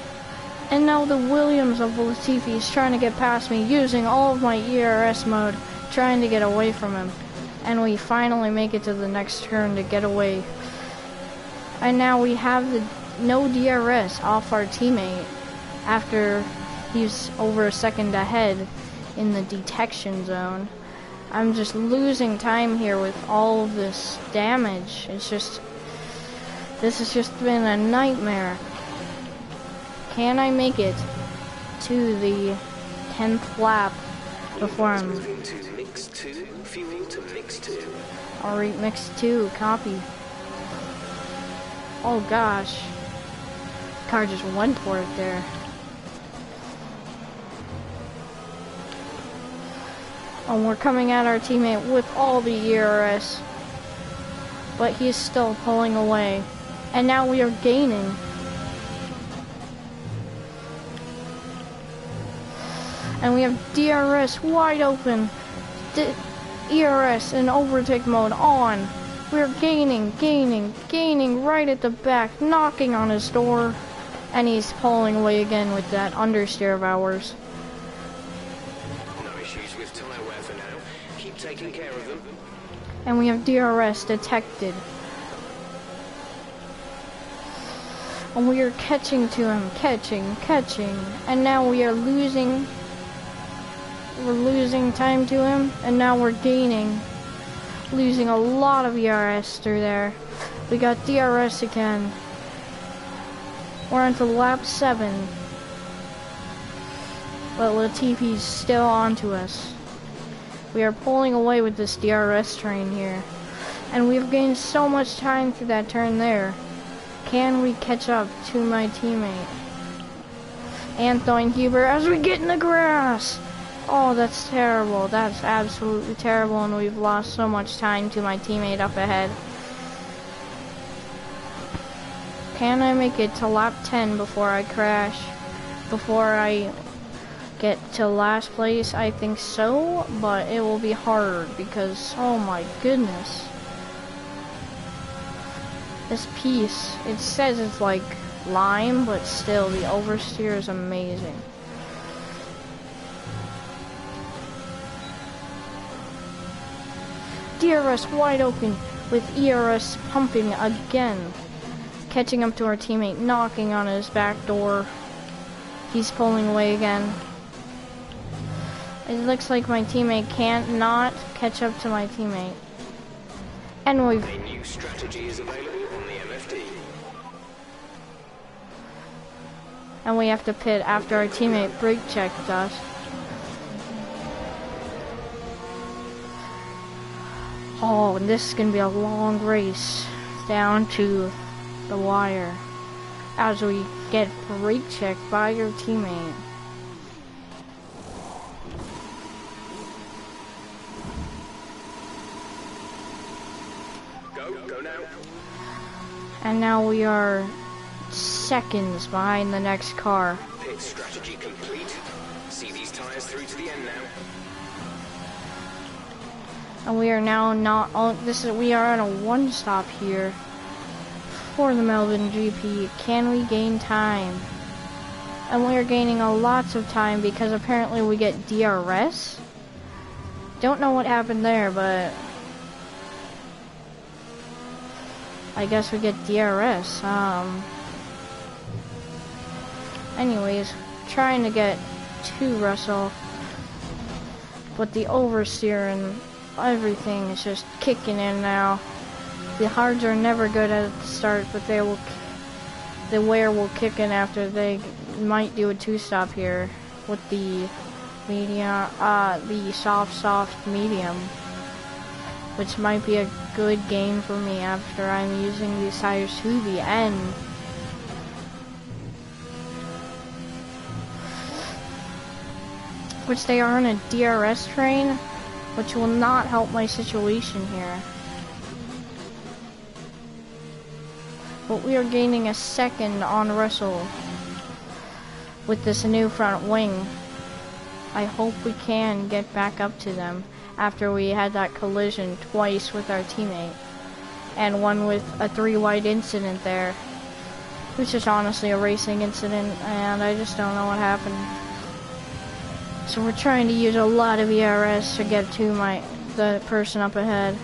And now the Williams of Latifi is trying to get past me using all of my ERS mode, trying to get away from him. And we finally make it to the next turn to get away. And now we have the no DRS off our teammate after he's over a second ahead in the detection zone. I'm just losing time here with all of this damage. This has just been a nightmare. Can I make it to the 10th lap before I'm... Moving to mix 2, fuel to mix 2. Alright, mix 2, copy. Oh gosh. Car just went for it there. And we're coming at our teammate with all the ERS. But he's still pulling away. And now we are gaining. And we have DRS wide open. ERS in overtake mode on. We're gaining right at the back, knocking on his door. And he's pulling away again with that understeer of ours. No issues with tyre wear for now. Keep taking care of them. And we have DRS detected. And we are catching to him, catching. And now we are losing. We're losing time to him, and now we're gaining. Losing a lot of ERS through there. We got DRS again. We're on to lap 7. But Latifi's still onto us. We are pulling away with this DRS train here. And we've gained so much time through that turn there. Can we catch up to my teammate? Anton Huber as we get in the grass! Oh, that's terrible. That's absolutely terrible, and we've lost so much time to my teammate up ahead. Can I make it to lap 10 before I crash? Before I get to last place? I think so, but it will be hard because, oh my goodness. This piece, it says it's like lime, but still, the oversteer is amazing. DRS wide open with ERS pumping again. Catching up to our teammate, knocking on his back door. He's pulling away again. It looks like my teammate can't not catch up to my teammate. And we've... A new strategy is available on the MFD. And we have to pit after our teammate brake checked us. Oh, and this is going to be a long race down to the wire as we get brake checked by your teammate. Go now. And now we are seconds behind the next car. Pit strategy complete. See these tires through to the end now. And we are now not on we are on a one stop here for the Melbourne GP. Can we gain time? And we are gaining a lots of time because apparently we get DRS. Don't know what happened there, but I guess we get DRS. Anyways, trying to get to Russell, but the oversteer and everything is just kicking in now. The hards are never good at the start, but the wear will kick in after. They might do a 2-stop here with the medium, the soft medium, which might be a good gain for me after I'm using these tires to the end. Which they are on a DRS train, which will not help my situation here. But we are gaining a second on Russell with this new front wing. I hope we can get back up to them after we had that collision twice with our teammate. And one with a 3-wide incident there. Which is honestly a racing incident, and I just don't know what happened. So we're trying to use a lot of ERS to get to the person up ahead,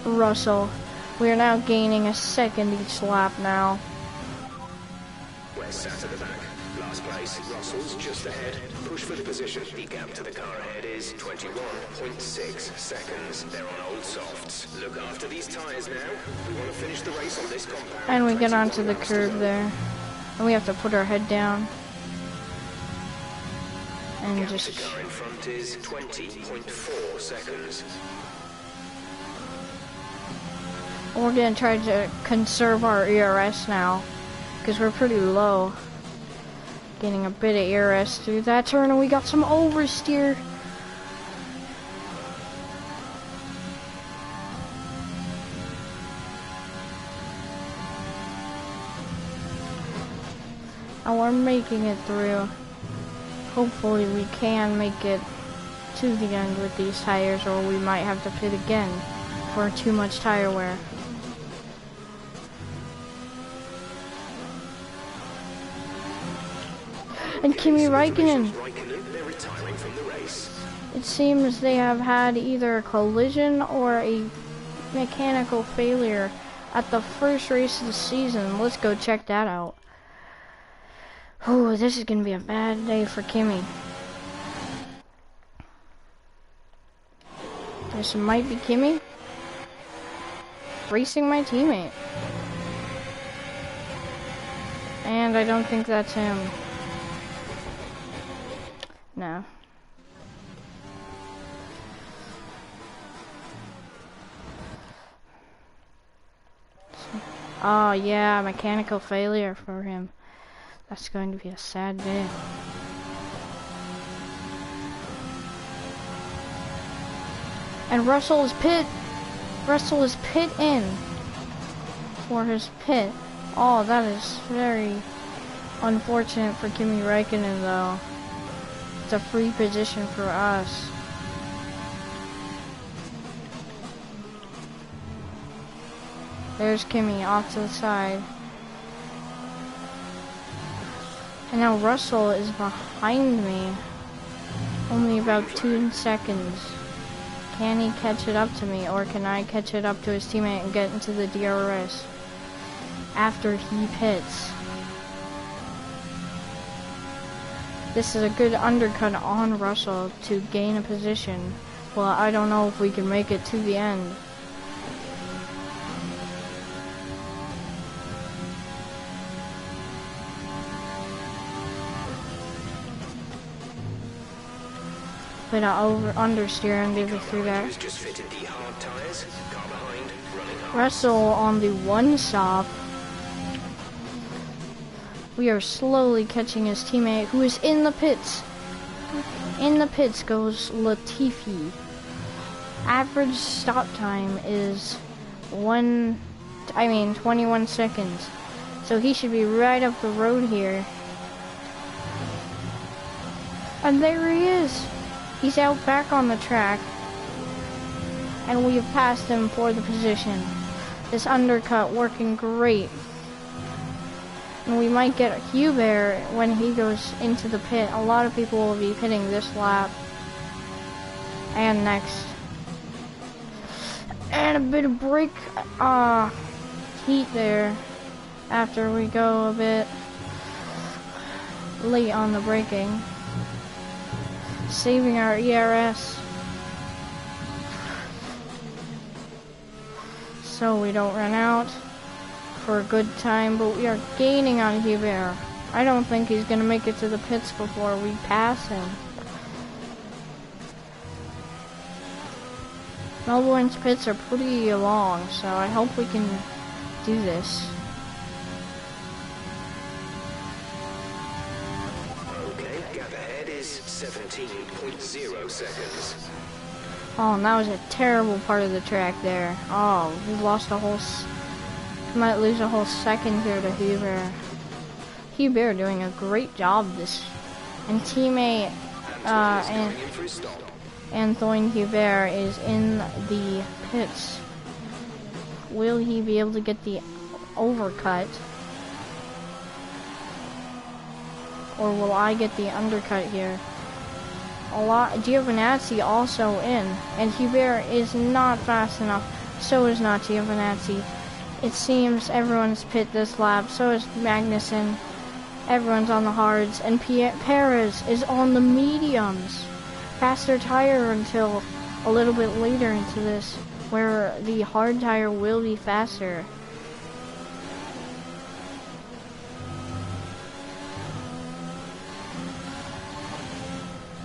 Russell. We are now gaining a second each lap now. West sat at the back. Last place, Russell's just ahead. Push for the position. The gap to the car ahead is 21.6 seconds. They're on old softs. Look after these tyres now. We want to finish the race on this compound. And we get onto the curb there. And we have to put our head down. And gap just... to car in front is 20.4 seconds. We're gonna try to conserve our ERS now, because we're pretty low. Getting a bit of ERS through that turn, and we got some oversteer. And we're making it through. Hopefully we can make it to the end with these tires, or we might have to pit again for too much tire wear. And Kimi Räikkönen. They're retiring from the race. It seems they have had either a collision or a mechanical failure at the first race of the season. Let's go check that out. Oh, this is gonna be a bad day for Kimi. This might be Kimi racing my teammate. And I don't think that's him. No. Oh yeah, mechanical failure for him. That's going to be a sad day. And Russell is pit in for his pit. Oh, that is very unfortunate for Kimi Räikkönen though. It's a free position for us. There's Kimi off to the side. And now Russell is behind me. Only about 2 seconds. Can he catch it up to me, or can I catch it up to his teammate and get into the DRS after he pits? This is a good undercut on Russell to gain a position. Well, I don't know if we can make it to the end. But I'll understeer and leave it through that. Just fitted the hard tires. Car behind, running hard. Russell on the 1-stop. We are slowly catching his teammate, who is in the pits. In the pits goes Latifi. Average stop time is 21 seconds. So he should be right up the road here. And there he is. He's out back on the track. And we have passed him for the position. This undercut working great. And we might get Hubert when he goes into the pit. A lot of people will be pitting this lap. And next. And a bit of brake heat there. After we go a bit. late on the braking, saving our ERS so we don't run out for a good time, but we are gaining on Hubert. I don't think he's gonna make it to the pits before we pass him. Melbourne's pits are pretty long, so I hope we can do this. Okay, gap ahead is 17.0 seconds. Oh, and that was a terrible part of the track there. Oh, we lost a whole... might lose a whole second here to Hubert. Hubert doing a great job this... And teammate... Antoine Hubert is in the pits. Will he be able to get the overcut? Or will I get the undercut here? Giovinazzi also in, and Hubert is not fast enough. So is not Giovinazzi. It seems everyone's pit this lap. So is Magnussen. Everyone's on the hards, and Perez is on the mediums. Faster tire until a little bit later into this, where the hard tire will be faster.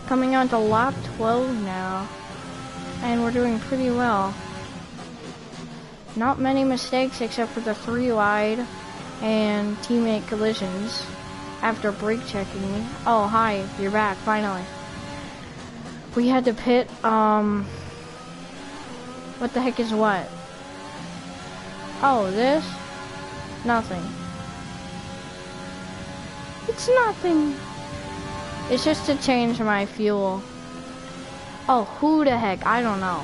Coming on to lap 12 now, and we're doing pretty well. Not many mistakes except for the 3 wide and teammate collisions after brake checking me. Oh, hi, you're back, finally. We had to pit, what the heck is what? Oh, this? Nothing. It's nothing. It's just to change my fuel. Oh, who the heck? I don't know.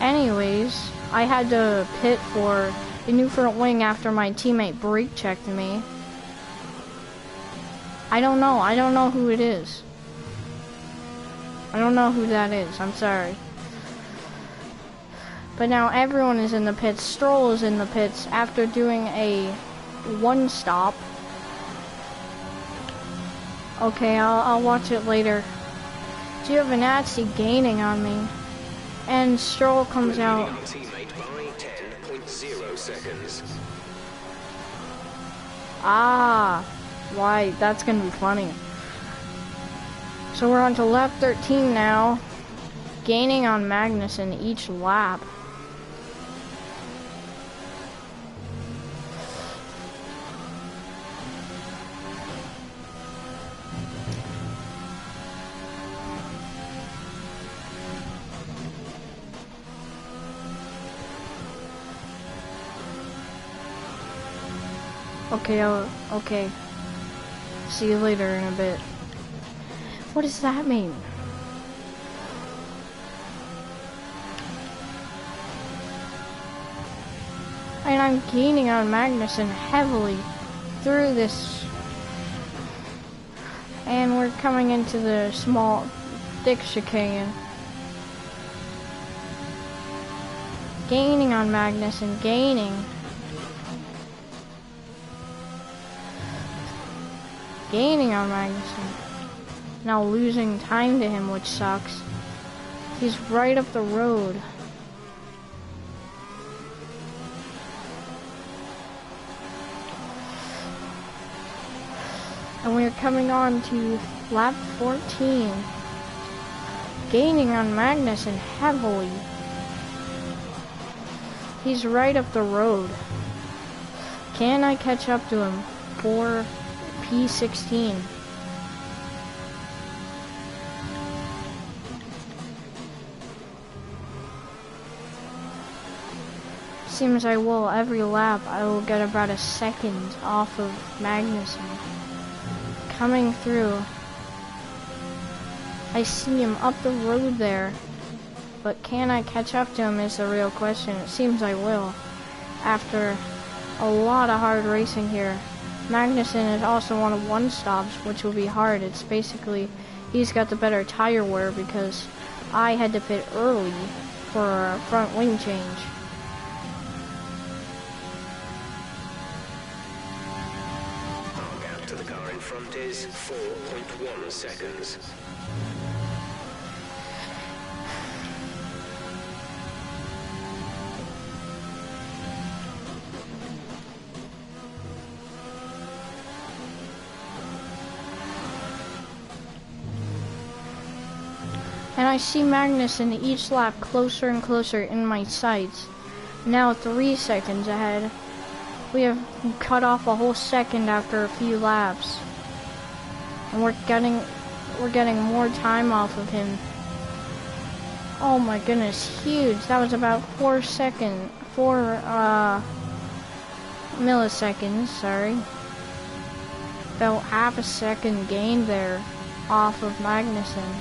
Anyways, I had to pit for the new front wing after my teammate brake checked me. I don't know who it is. I don't know who that is, I'm sorry. But now everyone is in the pits. Stroll is in the pits after doing a 1 stop. Okay, I'll watch it later. Giovinazzi gaining on me. And Stroll comes out. Teammate by 10.0 seconds. Ah, why, that's gonna be funny. So we're on to lap 13 now. Gaining on Magnussen each lap. Okay. See you later in a bit. What does that mean? And I'm gaining on Magnussen heavily through this. And we're coming into the small, thick chicane. Gaining on Magnussen, gaining. Gaining on Magnussen. Now losing time to him, which sucks. He's right up the road. And we're coming on to lap 14. Gaining on Magnussen heavily. He's right up the road. Can I catch up to him for P16? Seems I will. Every lap I will get about a second off of Magnussen. Coming through. I see him up the road there. But can I catch up to him is the real question. It seems I will. After a lot of hard racing here. Magnussen is also on 1 stops, which will be hard. It's basically, he's got the better tire wear because I had to pit early for a front wing change. front is 4.1 seconds. And I see Magnussen each lap closer and closer in my sights. Now 3 seconds ahead. We have cut off a whole second after a few laps. And we're getting more time off of him. Oh my goodness, huge. That was about 4 milliseconds, sorry. About half a second gain there off of Magnussen.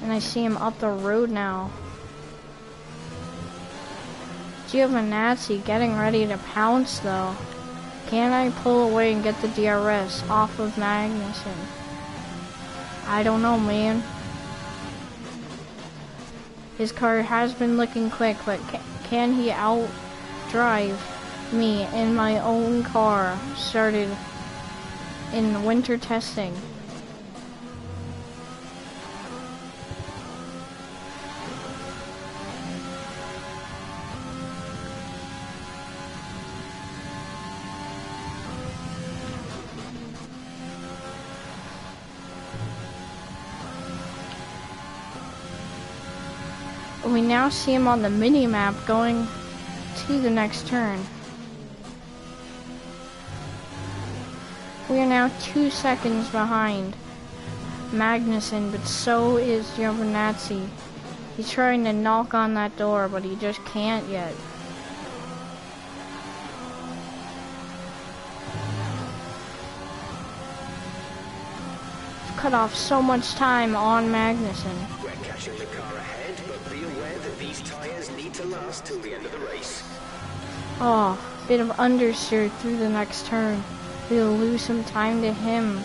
And I see him up the road now. Giovinazzi getting ready to pounce though. Can I pull away and get the DRS off of Magnussen? I don't know, man. His car has been looking quick, but can he outdrive me in my own car? Started in winter testing. We now see him on the mini-map going to the next turn. We are now 2 seconds behind Magnussen, but so is Giovinazzi. He's trying to knock on that door, but he just can't yet. Cut off so much time on Magnussen. We're catching the car ahead, but be aware that these tyres need to last till the end of the race. Oh, bit of understeer through the next turn. We'll lose some time to him,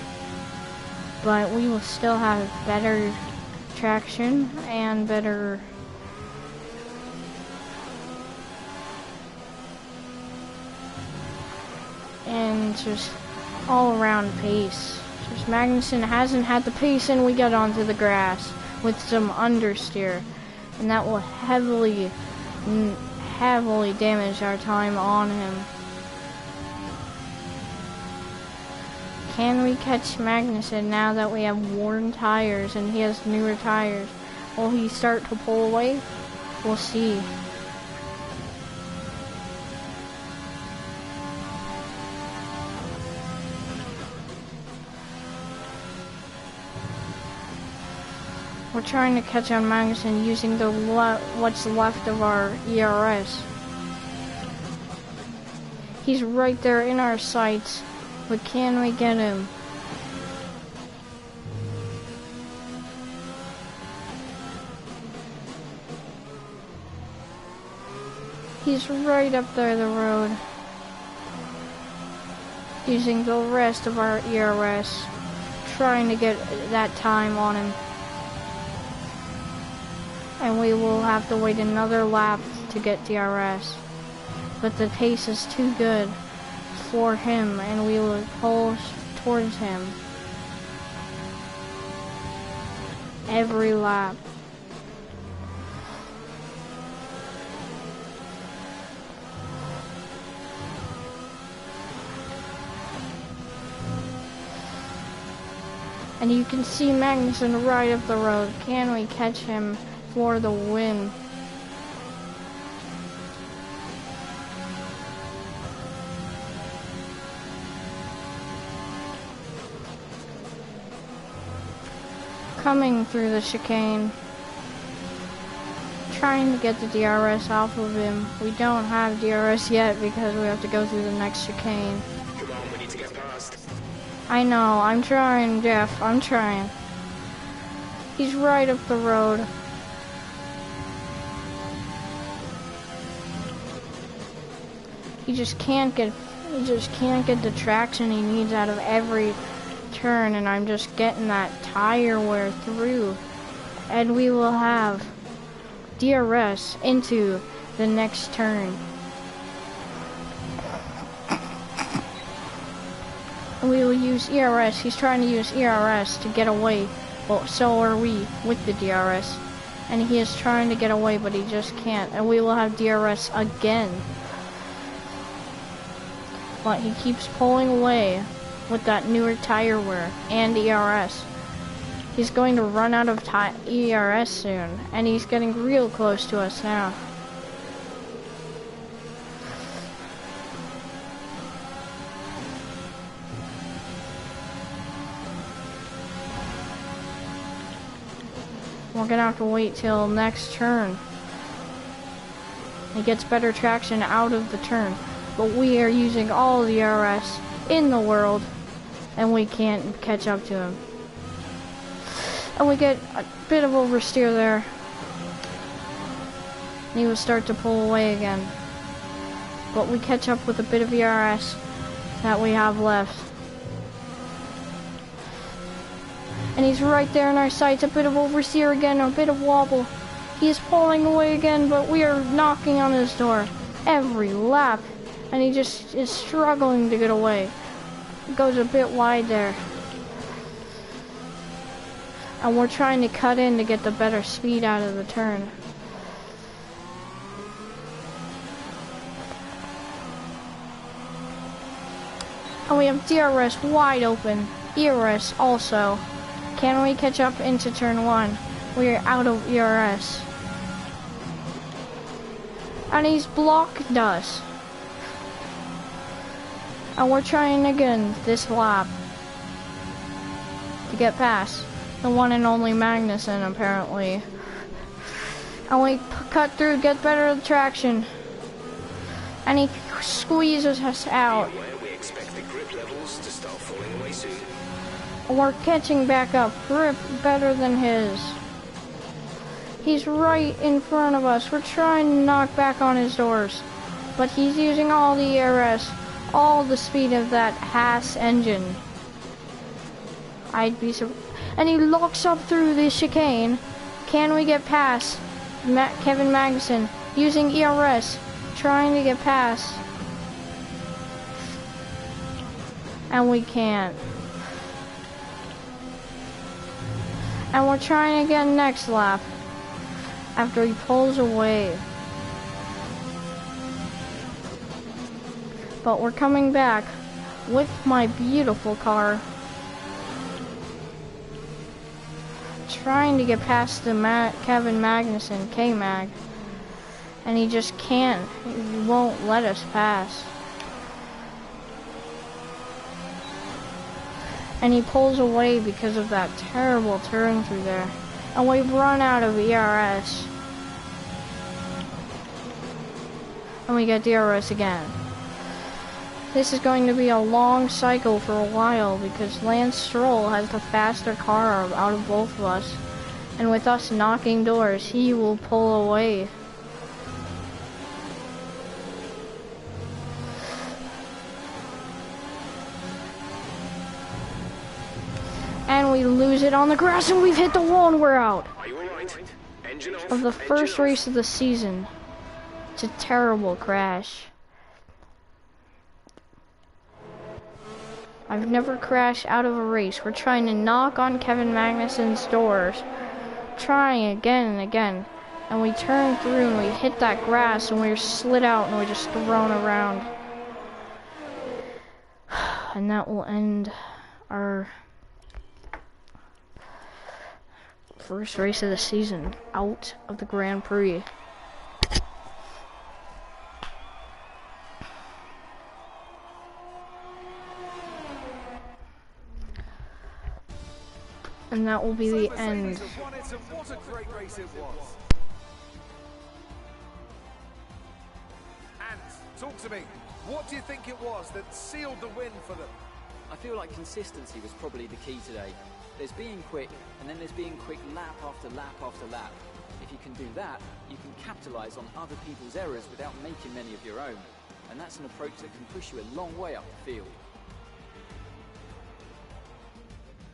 but we will still have better traction and better and just all around pace. Just Magnussen hasn't had the pace, and we get onto the grass with some understeer, and that will heavily damage our time on him. Can we catch Magnussen now that we have worn tires and he has newer tires? Will he start to pull away? We'll see. We're trying to catch on Magnussen using the what's left of our ERS. He's right there in our sights, but can we get him? He's right up there the road, using the rest of our ERS, trying to get that time on him. And we will have to wait another lap to get DRS. But the pace is too good for him, and we will pull towards him every lap. And you can see Magnussen right up the road. Can we catch him for the win? Coming through the chicane, trying to get the DRS off of him. We don't have DRS yet because we have to go through the next chicane. Come on, we need to get past. I know, I'm trying, Jeff, I'm trying. He's right up the road. He just can't get the traction he needs out of every turn, and I'm just getting that tire wear through. And we will have DRS into the next turn. And we will use ERS. He's trying to use ERS to get away. Well, so are we with the DRS. And he is trying to get away, but he just can't. And we will have DRS again. But he keeps pulling away with that newer tire wear and ERS. He's going to run out of ERS soon. And he's getting real close to us now. We're gonna have to wait till next turn. He gets better traction out of the turn, but we are using all the RS in the world, and we can't catch up to him. And we get a bit of oversteer there. And he will start to pull away again. But we catch up with a bit of ERS that we have left. And he's right there in our sights. A bit of oversteer again, a bit of wobble. He is pulling away again, but we are knocking on his door every lap. And he just is struggling to get away. It goes a bit wide there. And we're trying to cut in to get the better speed out of the turn. And we have DRS wide open. ERS also. Can we catch up into turn 1? We are out of ERS. And he's blocked us. And we're trying again this lap to get past the one and only Magnussen, apparently. And we cut through, get better traction. And he squeezes us out. We expect the grip levels to start falling away soon. We're catching back up. Grip better than his. He's right in front of us. We're trying to knock back on his doors. But he's using all the ERS, all the speed of that Haas engine. I'd be surprised. And he locks up through the chicane. Can we get past Kevin Magnussen using ERS, trying to get past? And we can't. And we're trying again next lap after he pulls away. But we're coming back with my beautiful car. Trying to get past the Kevin Magnussen, K-Mag. And he just can't. He won't let us pass. And he pulls away because of that terrible turn through there. And we've run out of ERS. And we get DRS again. This is going to be a long cycle for a while because Lance Stroll has the faster car out of both of us. And with us knocking doors, he will pull away. And we lose it on the grass, and we've hit the wall, and we're out. Are you all right? Engine off. Of the first race of the season. It's a terrible crash. I've never crashed out of a race. We're trying to knock on Kevin Magnussen's doors. Trying again and again. And we turn through and we hit that grass and we're slid out and we're just thrown around. And that will end our first race of the season out of the Grand Prix. And that will be the end. What a great race it was. And talk to me. What do you think it was that sealed the win for them? I feel like consistency was probably the key today. There's being quick, and then there's being quick lap after lap after lap. If you can do that, you can capitalize on other people's errors without making many of your own. And that's an approach that can push you a long way up the field.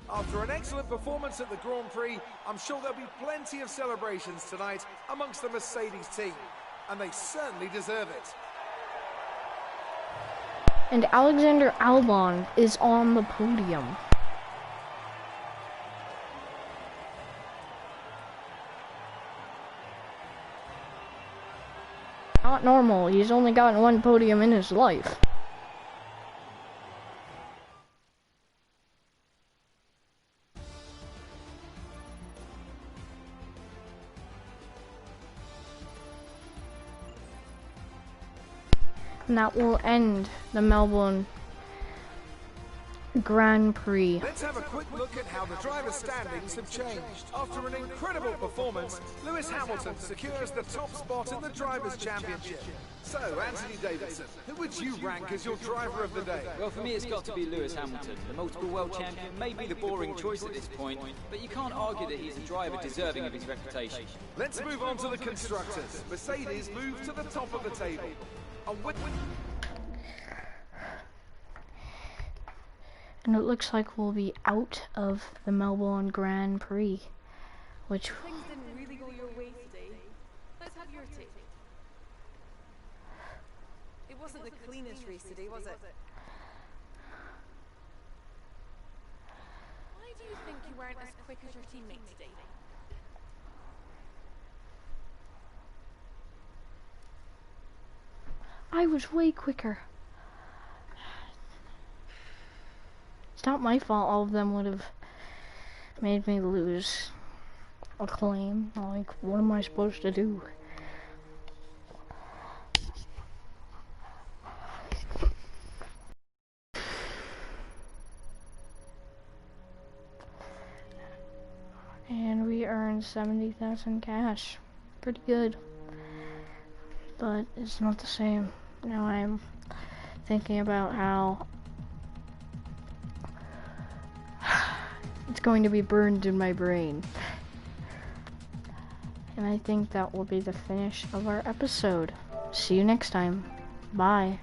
After an excellent performance at the Grand Prix, I'm sure there'll be plenty of celebrations tonight amongst the Mercedes team, and they certainly deserve it. And Alexander Albon is on the podium. Not normal. He's only gotten one podium in his life. And that will end the Melbourne Grand Prix. Let's have a quick look at how the driver's standings have changed. After an incredible performance, Lewis Hamilton secures the top spot in the Drivers' Championship. So, Anthony Davidson, who would you rank as your driver of the day? Well, for me, it's got to be Lewis Hamilton. The multiple world champion may be the boring choice at this point, but you can't argue that he's a driver deserving of his reputation. Let's move on to the constructors. Mercedes moved to the top of the table. And it looks like we'll be out of the Melbourne Grand Prix, which... Things didn't really go your way today. Let's have your take. It wasn't the cleanest race today, was it? Why do you think you weren't as quick as your teammate today? I was way quicker. It's not my fault all of them would have made me lose a claim. Like, what am I supposed to do? And we earned 70,000 cash. Pretty good. But it's not the same. Now I'm thinking about how it's going to be burned in my brain. And I think that will be the finish of our episode. See you next time. Bye.